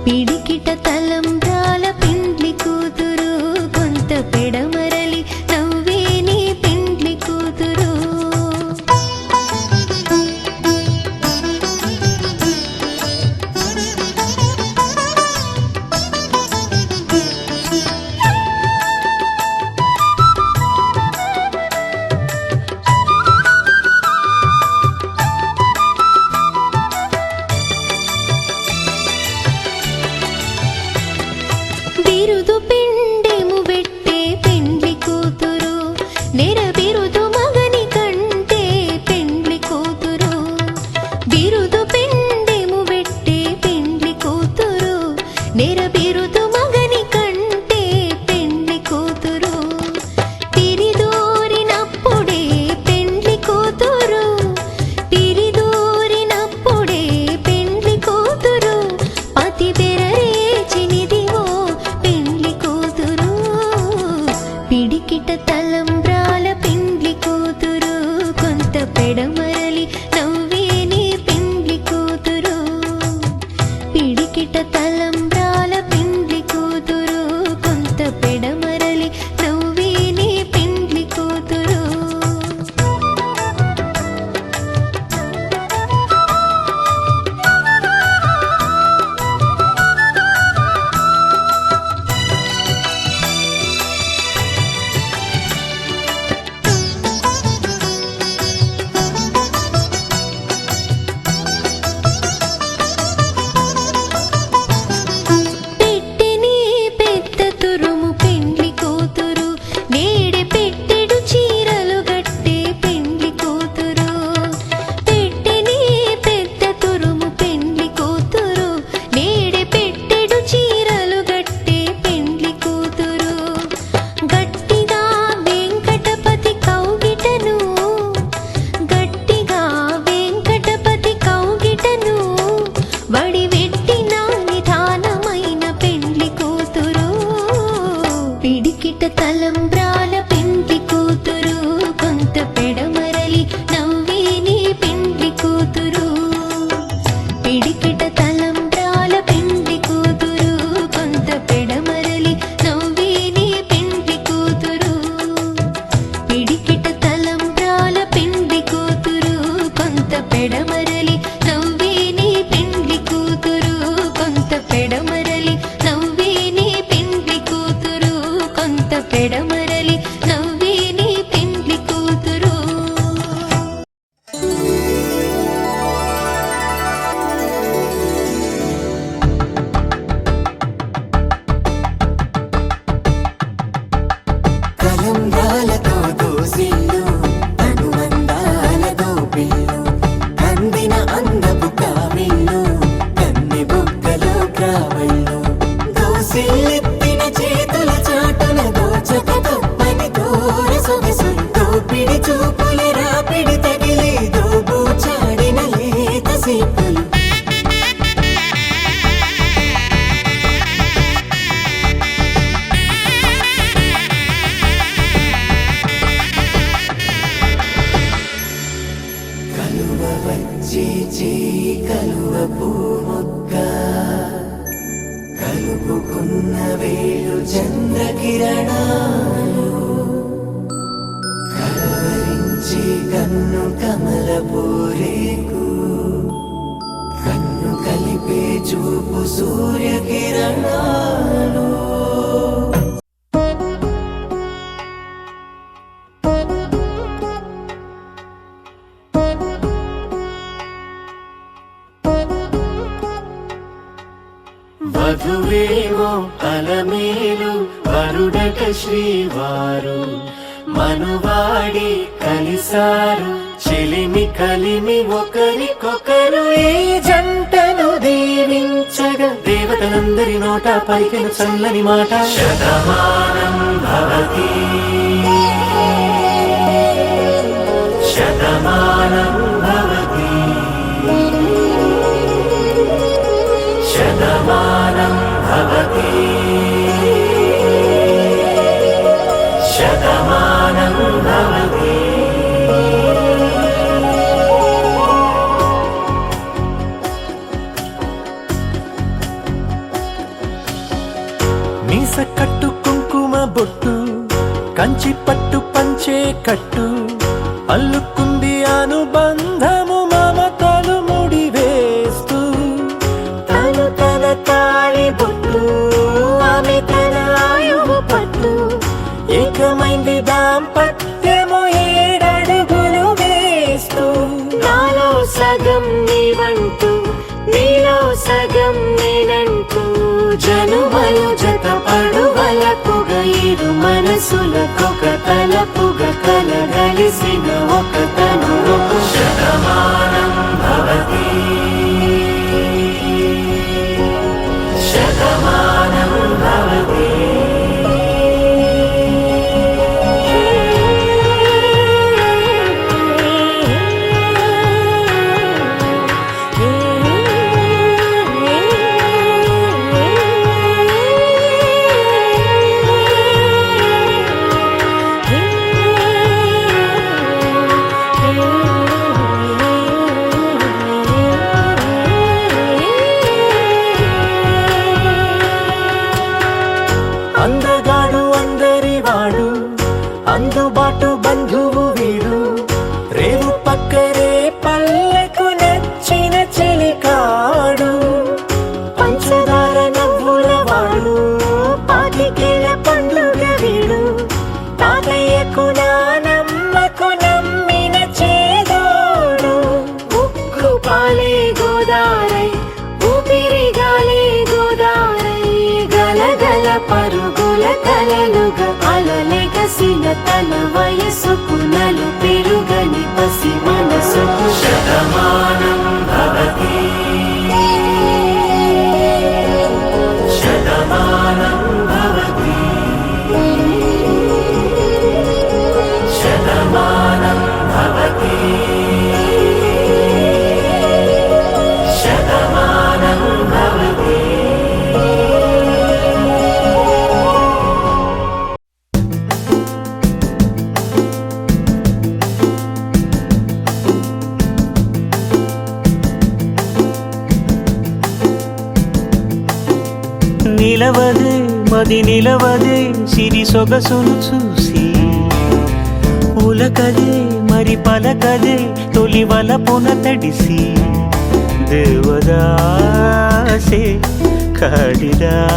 పిడికిట తలంబ్రాల పెండ్లి కూతురు కొంత పెడమరలి నవ్వే నీ పెండ్లి కూతురు బిరుదు పిండెము పెట్టే పెండ్లి కూతురు నెర బిరుదు మగని కంటే పెండ్లి కూతురు బిరుదు పిండెము పెట్టే పెండ్లి కూతురు నెర బిరుదు మగని కంటే పెండ్లి కూతురు పిరిదోరినప్పుడే పెండ్లి కూతురు పిరిదోరినప్పుడే పెండ్లి కూతురు పతి బెరరేచినిదివో పెండ్లి కూతురు పిడికిట తలంబ్రాల పెండ్లి కూతురు కొంత పెడమరలి నవ్వే నీ పెండ్లి కూతురు పిడికిట తలంబ్రాల పెండ్లి కూతురు కొంత పెడమరలి నవ్వే నీ పెండ్లి కూతురు పెట్టెని పెద్ద తురుము పెండ్లి కూతురు నేడే పెట్టెడు చీరలు గట్టే పెండ్లి కూతురు పెట్టెని పెద్ద తురుము పెండ్లి కూతురు నేడే పెట్టెడు చీరలు గట్టే పెండ్లి కూతురు గట్టిగా వెంకటపతి కౌగిటను గట్టిగా వెంకటపతి కౌగిటను వడివెట్టిన నిధానమైన పెండ్లి కూతురు పిడికిట తలంబ్రాల పెండ్లి కూతురు కొంత పెడమరలి నవ్వే నీ పెండ్లి కూతురు పిడికిట తలంబ్రాల పెండ్లి కూతురు కొంత పెడమరలి నవ్వే నీ పెండ్లి కూతురు పిడికిట తలంబ్రాల పెండ్లి కూతురు కొంత పెడమరలి నవ్వే నీ పెండ్లి కూతురు కొంత పెడమరలి నవ్వే నీ పెండ్లి కూతురు కొంత పెడమరలి నవ్వే నీ పెండ్లి కూతురు కలంబ్రాలతో దోసిళ్ళు అనుబంధాలతో పిల్లు అందిన అందపు కావిళ్ళు కన్నె బుగ్గలో గ్రావళ్ళు దోసిళ్ళెత్తిన చేతుల చాటున దోచక తప్పని దూర సొగసులు దోపిడి చూపుల రాపిడి తగిలి దోబూచాడిన లేత సీపులు కలువ వచ్చే చేయి కలువ పూ మొక్క కలుపుకున్న వేలు చంద్రకిరణాలు కలవరించే కన్ను కమల పూరేకు కన్ను కలిపే చూపు సూర్యకిరణాలు వధువేమో అలమేలు వరుడట శ్రీవారు మనువాడి కలిసారు చెలిమి కలిమి ఒకరికొకరు ఈ జంటను దీవించగా దేవతలందరి నోట పలికిన చల్లని మాట శతమానం భవతి శతమానం భవతి శతమానం భవతి శతమానం భవతి కట్టు కుంకుమ బొట్టు కంచి పట్టు పంచే కట్టు అల్లుకుంది అనుబంధము మమతలు ముడి వేస్తూ తను తన తాళి బొట్టు ఆమె తన ఆయువు పట్టు ఏకమైంది దాంపత్యము 7 అడుగులు వేస్తూ నాలో సగం నీవంటూ నీలో సగం నేనంటూ జనుమలు జత పడువలపుగ 7 మనసులకొక తలపుగ కలగలిసిన ఒక తనువు శతమానం భవతి శతమానం భవతి అందగాడు అందరివాడు అందుబాటు బంధువు వీడు రేవు పక్కరే పల్లెకు నచ్చిన చెలికాడు పంచదార నవ్వుల వాడు పాతికేల పండుగ వీడు తాతయ్యకు నానమ్మకు నమ్మిన చేదోడు ఉక్కు పాలే గోదారై ఊపిరిగాలే గోదారై గలగల పరుగుల కలలుగా అలలెగసిన తన వయసుకు నలు పెరుగని పసి మనసుకు శతమానం భవతి శతమానం భవతి శతమానం భవతి శతమానం భవతి నిలవదే మది నిలవదే సిరి సొగసును చూసి ఉలకదే మరి పలకదే తొలి వలపున తడిసి దేవదాసే కాళిదాసై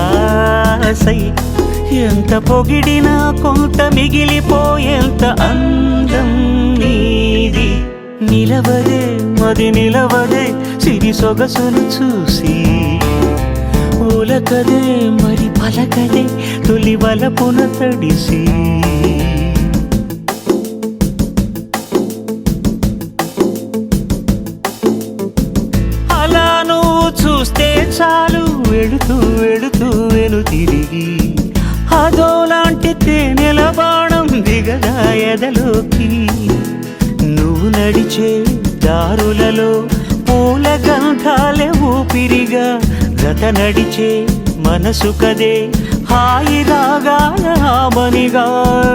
ఎంత పొగిడినా కొంత మిగిలిపోయేంత అందం నీది నిలవదే మది నిలవదే సిరి సొగసును చూసి ఉలకదే మరి పలకదే తొలి వలపున తడిసి అలా నువ్వు చూస్తే చాలు వెళుతూ వెళుతూ వెను తిరిగి అదోలాంటి తేనెల బాణం దిగదా ఎదలోకి నువ్వు నడిచే దారులలో పూల గంధాలే ఊపిరిగా జత నడిచే మనసు కదే హాయి రాగాల హామనిగా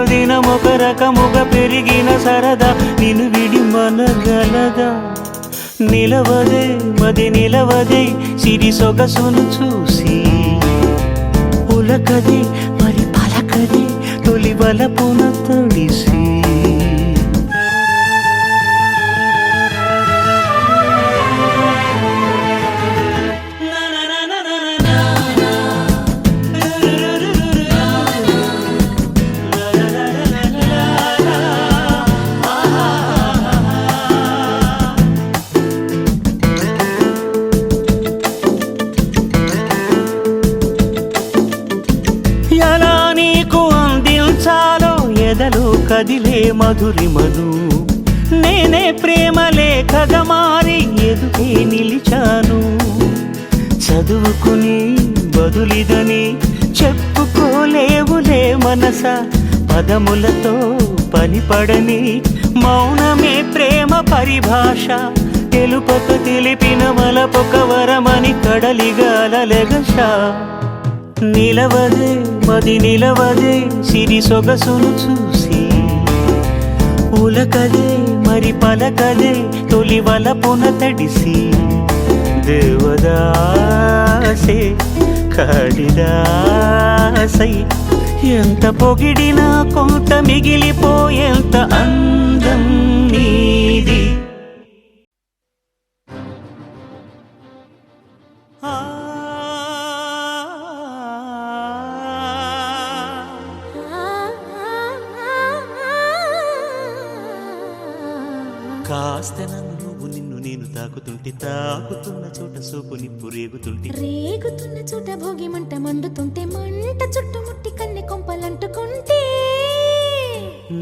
దినమొక రకముగా పెరిగిన సరదా నిన్ను విడి మనగలదా నిలవదే మది నిలవదే సిరి సొగసును చూసి ఉలకదే మరి పలకదే తొలి వలపున తడిసి ఎలా నీకు అందించాలో ఎదలో కదిలే మధురిమను నేనే ప్రేమ లేఖగా మారి ఎదుటే నిలిచాను చదువుకుని బదులిదని చెప్పుకోలేవులే మనస పదములతో పనిపడని మౌనమే ప్రేమ పరిభాష తెలుపక తెలిపిన మలపొక వరమని కడలిగాలెగష నిలవదే మది నిలవదే సిరి సొగసును చూసి ఉలకదే మరి పలకదే తొలి వలపున తడిసి దేవదాసే కాళిదాసే ఆసై ఎంత పొగిడినా కొంత మిగిలిపోయేంత అందం నీది. కాస్త నన్ను నువ్వు నిన్ను నేను తాకుతుంటే తాకుతున్న చోట సోపు నిప్పు రేగుతుంటే రేగుతున్న చోట భోగి మంట మండుతుంటే మంట చుట్టుముట్టి కన్నె కొంపలంటుకుంటే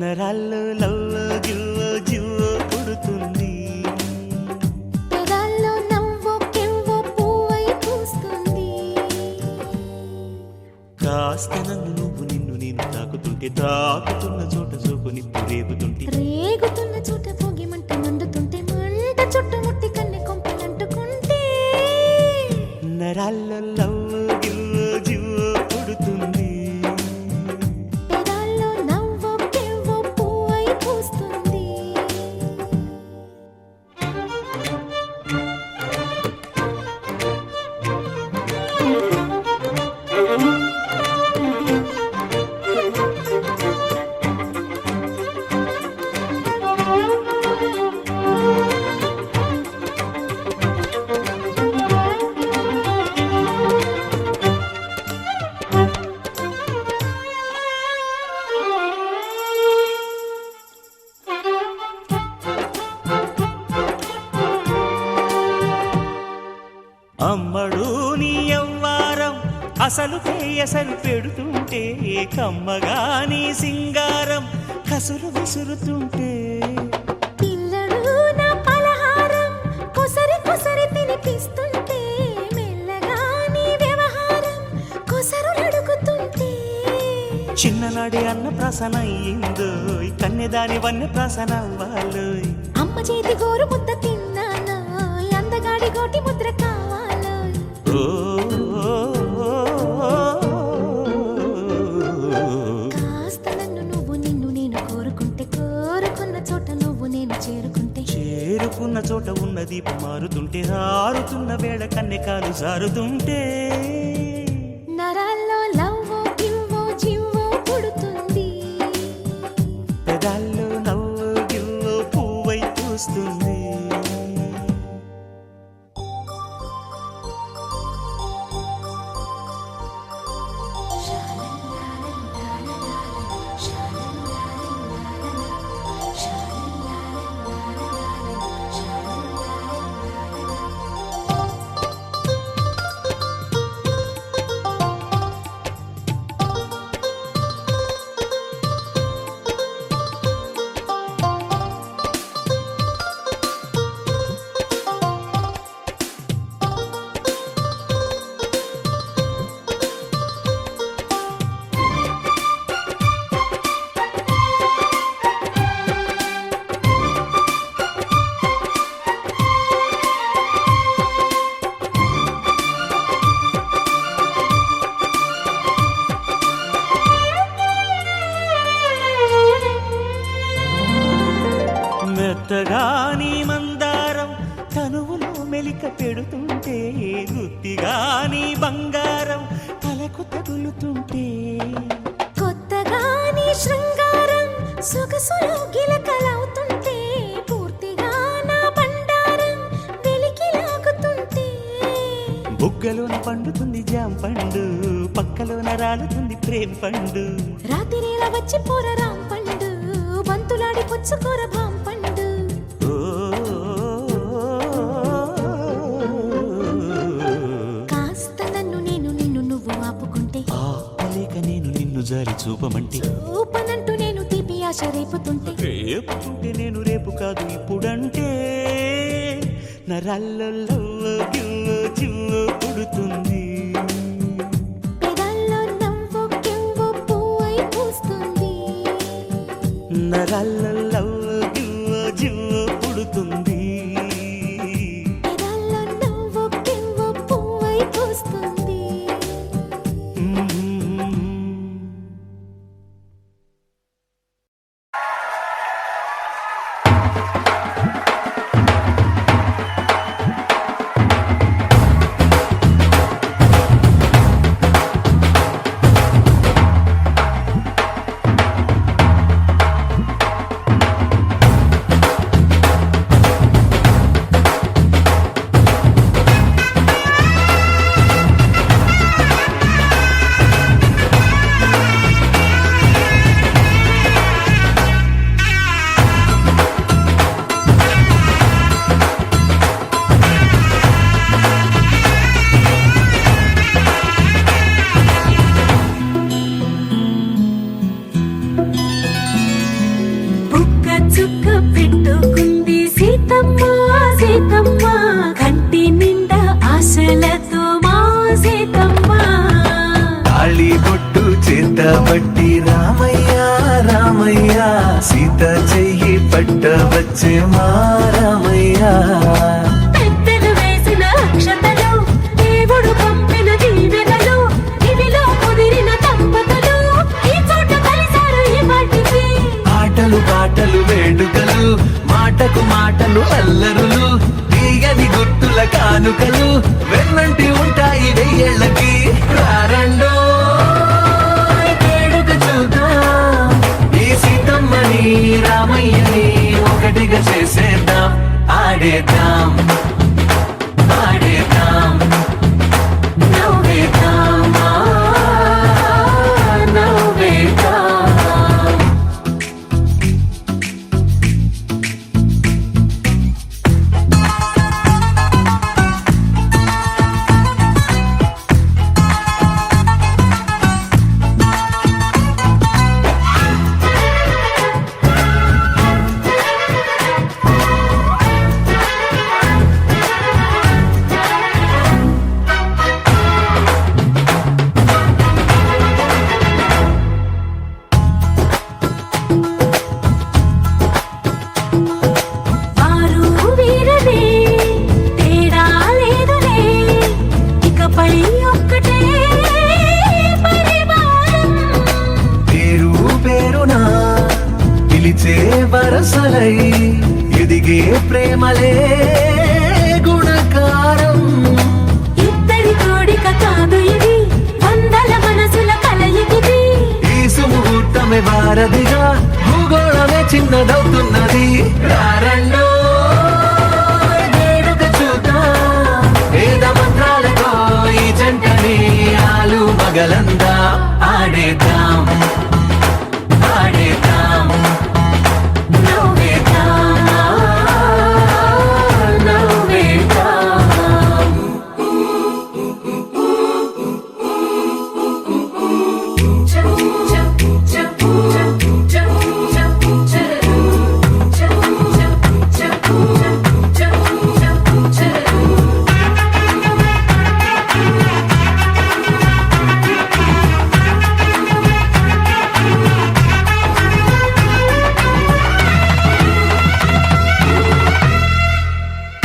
నరాల్లో లవ్వో గివ్వో జివ్వో పుడుతుంది. పెదాల్లో నవ్వో కెవ్వో పువ్వై పూస్తుంది. కాస్త నన్ను నువ్వు నిన్ను నేను తాకుతుంటే తాకుతున్న చోట సోపు నిప్పు రేగుతుంటే రేగుతున్న చోట భోగి మంట మండుతుంటే మంట చుట్టుముట్టి కన్నె కొంపలంటుకుంటే నరాల్లో లవ్వో గివ్వో జివ్వో పుడుతుంది. పెదాల్లో నవ్వో కెవ్వో పువ్వై పూస్తుంది. అమ్మడు నీ యవ్వారం అసలు అసలు పెడుతుంటే కమ్మగా నీ సింగారం కసురు విసురుతుంటే పిల్లడు నా పలహారం కొసరి కొసరి తినిపిస్తుంటే మెల్లగా నీ వ్యవహారం కొసరు అడుగుతుంటే చిన్ననాడి అన్న ప్రసన అయ్యిందో కన్నెదాని వన్నె ప్రసన అవ్వాలోయ్. అమ్మ చేతి గోరు ముద్ద తిన్నానా అందగాడి గోటి ముద్ర కావాలో ఓ కాస్త నన్ను నువ్వు నిన్ను నేను కోరుకుంటే కోరుకున్న చోట నువ్వు నేను చేరుకుంటే చేరుకున్న చోట ఉన్న దీపం మారుతుంటే ఆరుతున్న వేళ కన్నెకాలు జారుతుంటే నరాల్లో లవ్వో గివ్వో జివ్వో పుడుతుంది. పెదాల్లో నవ్వు గివ్వు పువ్వై పూస్తుంది. మెత్తగా నీ మందారం తనువులో మెలిక పెడుతుంటే గుత్తిగా నీ బంగారం తలకు తగులుతుంటే కొత్తగా నీ శృంగారం సొగసులో గిలకలవుతుంటే పూర్తిగా నా బండారం వెలికి లాగుతుంటే బుగ్గలోన పండుతుంది జాం పండు పక్కలోన రాలుతుంది ప్రేమ పండు రాత్రిలా వచ్చి పోర రాం పండు బంతులాడి పుచ్చుకోర భాం పండు కాస్త నన్ను నేను నిన్ను నువ్వు ఆపుకుంటే ఆపలేక నేను నిన్ను జారి చూపమంటే చూపనంటూ నేను తీపి ఆశ రేపుతుంటే రేపుతుంటే నేను రేపు కాదు ఇప్పుడంటే నరాల్లో గివ్వో జివ్వో పుడుతుంది. పెదాల్లో నవ్వో కెవ్వో పువ్వై పూస్తుంది. నరాల్లో గివ్వో జివ్వో పుడుతుంది. పెదాల్లో నవ్వో కెవ్వో పువ్వై పూస్తుంది. రామా తాళి బొట్టు చేత బట్టి రామయ్య రామయ్య సీత చెయ్యి పట్ట వచ్చే మా రామయ్య పెద్దలు వేసిన అక్షతలు దేవుడు పంపిన దీవెనలు ఇవిలో కుదిరిన దంపతులు ఈ చోట కలిసారు ఈ వాటికి ఆటలు పాటలు వేడుకలు మాటకు మాటలు అల్లరులు తీయని గుర్తుల కానుకలు వెన్నంటి ఉంటాయి వెయ్యేళ్ళకి రారండో వేడుక చూద్దాం ఈ సీతమ్మని రామయ్యని ఒకటిగా చేసేద్దాం ఆడేద్దాం ఆడేద్దాం నవ్వేద్దాం నవ్వేద్దాం వారు వీరనే తేడా లేదులే ఇకపై ఒక్కటే పరివారం పేరు పేరునా పిలిచే వరసలై ఎదిగే ప్రేమలే గుణకారం ఇద్దరి కోడిక కాదు ఇది వందల మనసుల కలయికిది ఈ సుముహూర్తమే వారధిగా భూగోళమే చిన్నదవుతున్నది రారండో వేడుక చూద్దాం వేద మంత్రాలతో ఈ జంటని ఆలు మగలందా ఆడేద్దాం ఆడేద్దాం నవ్వేద్దాం నవ్వేద్దాం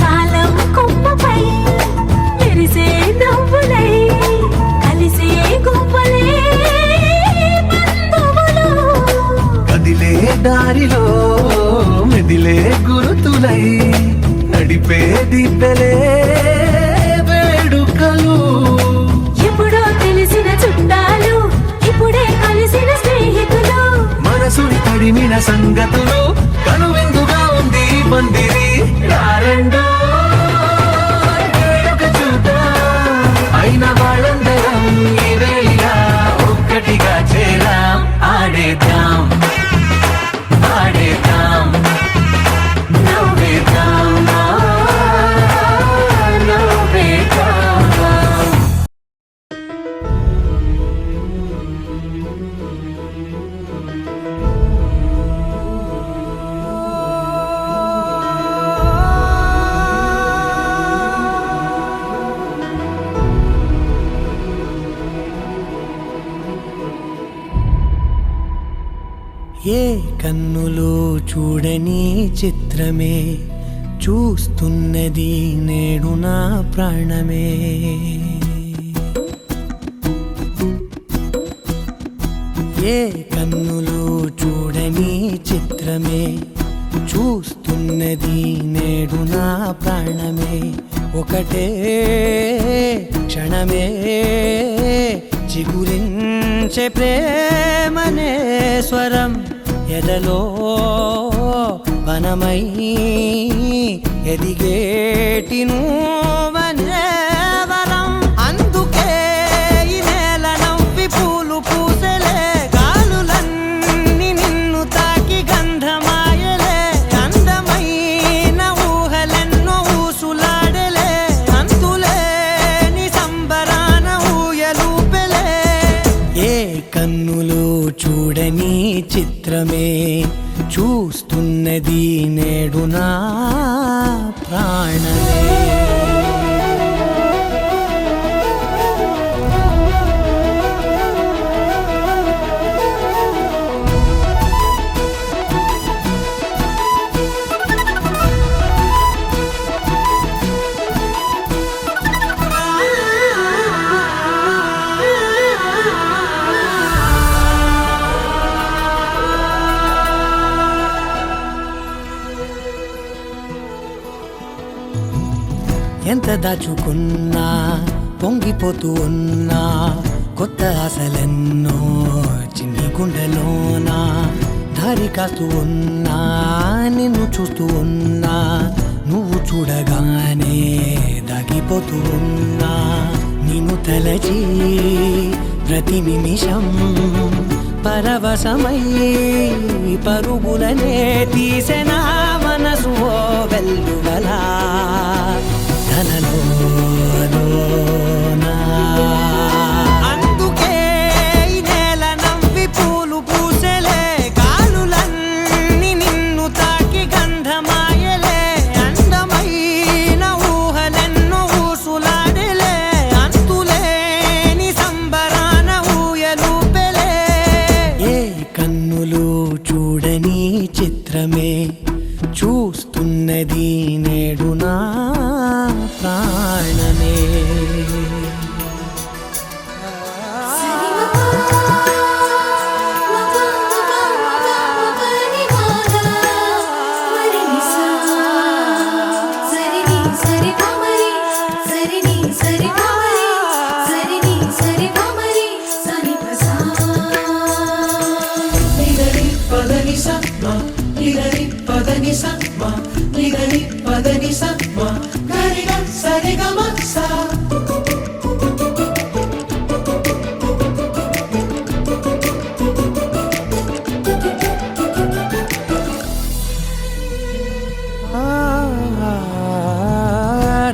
కాలం కొమ్మపై మెరిసే నవ్వులై కలిసే గువ్వలే బంధువులు కదిలే దారిలో మెదిలే గురుతులై నడిపే దిబ్బెలే వేడుకలు ఎప్పుడో తెలిసిన చుట్టాలు ఇప్పుడే కలిసిన స్నేహితులు మనసుని తడిమిన సంగతులు కనువిందుగా ఉంది ఈ పందిరి రారండో వేడుక చూద్దాం అయిన వాళ్ళందరం ఈ వేళ ఒక్కటిగా చేరాం ఆడేద్దాం ఆడేద్దాం నవ్వేద్దాం నవ్వేద్దాం ఏ కన్నులు చూడని చిత్రమే చూస్తున్నది నేడు నా ప్రాణమే ఏ కన్నులు చూడని చిత్రమే చూస్తున్నది నేడు నా ప్రాణమే ఒకటే క్షణమే చిగురించే ప్రేమనే స్వరం ఎదలో వనమై ఎదిగేటి నువ్వనే వరం అందుకే ఈ నేల నవ్వి పూలు పూసలే గాలులన్నీ నిన్ను తాకి గంధమాయలే అందమైన ఊహలెన్నో ఊసులాడలే అంతులేని సంబరాన ఊయలూపెలే ఏ కన్నులు చూడని చిత్రమే చూస్తున్నది నేడు నా ప్రాణమే దాచుకున్నా పొంగిపోతూ ఉన్నా కొత్త ఆశలెన్నో చిన్ని గుండెలోనా దారి కాస్తూ ఉన్నా నిన్ను చూస్తూ ఉన్నా నువ్వు చూడగానే దాగిపోతూ ఉన్నా నిన్ను తలచి ప్రతి నిమిషం పరవశమై పరుగులనే తీసెనా మనసు ఓ వెల్లువలా ధనలోనా అందుకే ఈ నేల నవ్వి పూలు పూసెలే గాలులన్నీ నిన్ను తాకి గంధమాయలే అందమైన ఊహలెన్నో ఊసులాడలే అంతులేని సంబరాన ఊయలూపెలే ఏ కన్నులు చూడని చిత్రమే చూస్తున్నది నేడు నా ప్రాణమే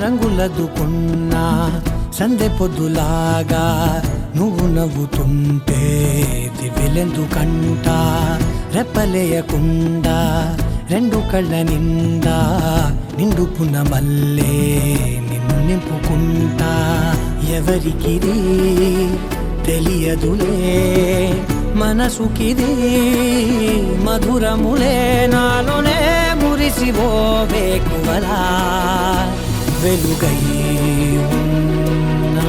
రంగులదుకున్నా సందె పొద్దులాగా నువ్వు నవ్వుతుంటే దివ్యలెందుకంట రెప్పలేయకుండా రెండు కళ్ళ నిండా నిండుకున్న మల్లే నిన్ను నింపుకుంటా ఎవరికిది తెలియదులే మనసుకిది మధురములే నాలోనే మురిసివో వేకువలా వెలుగై ఉన్నా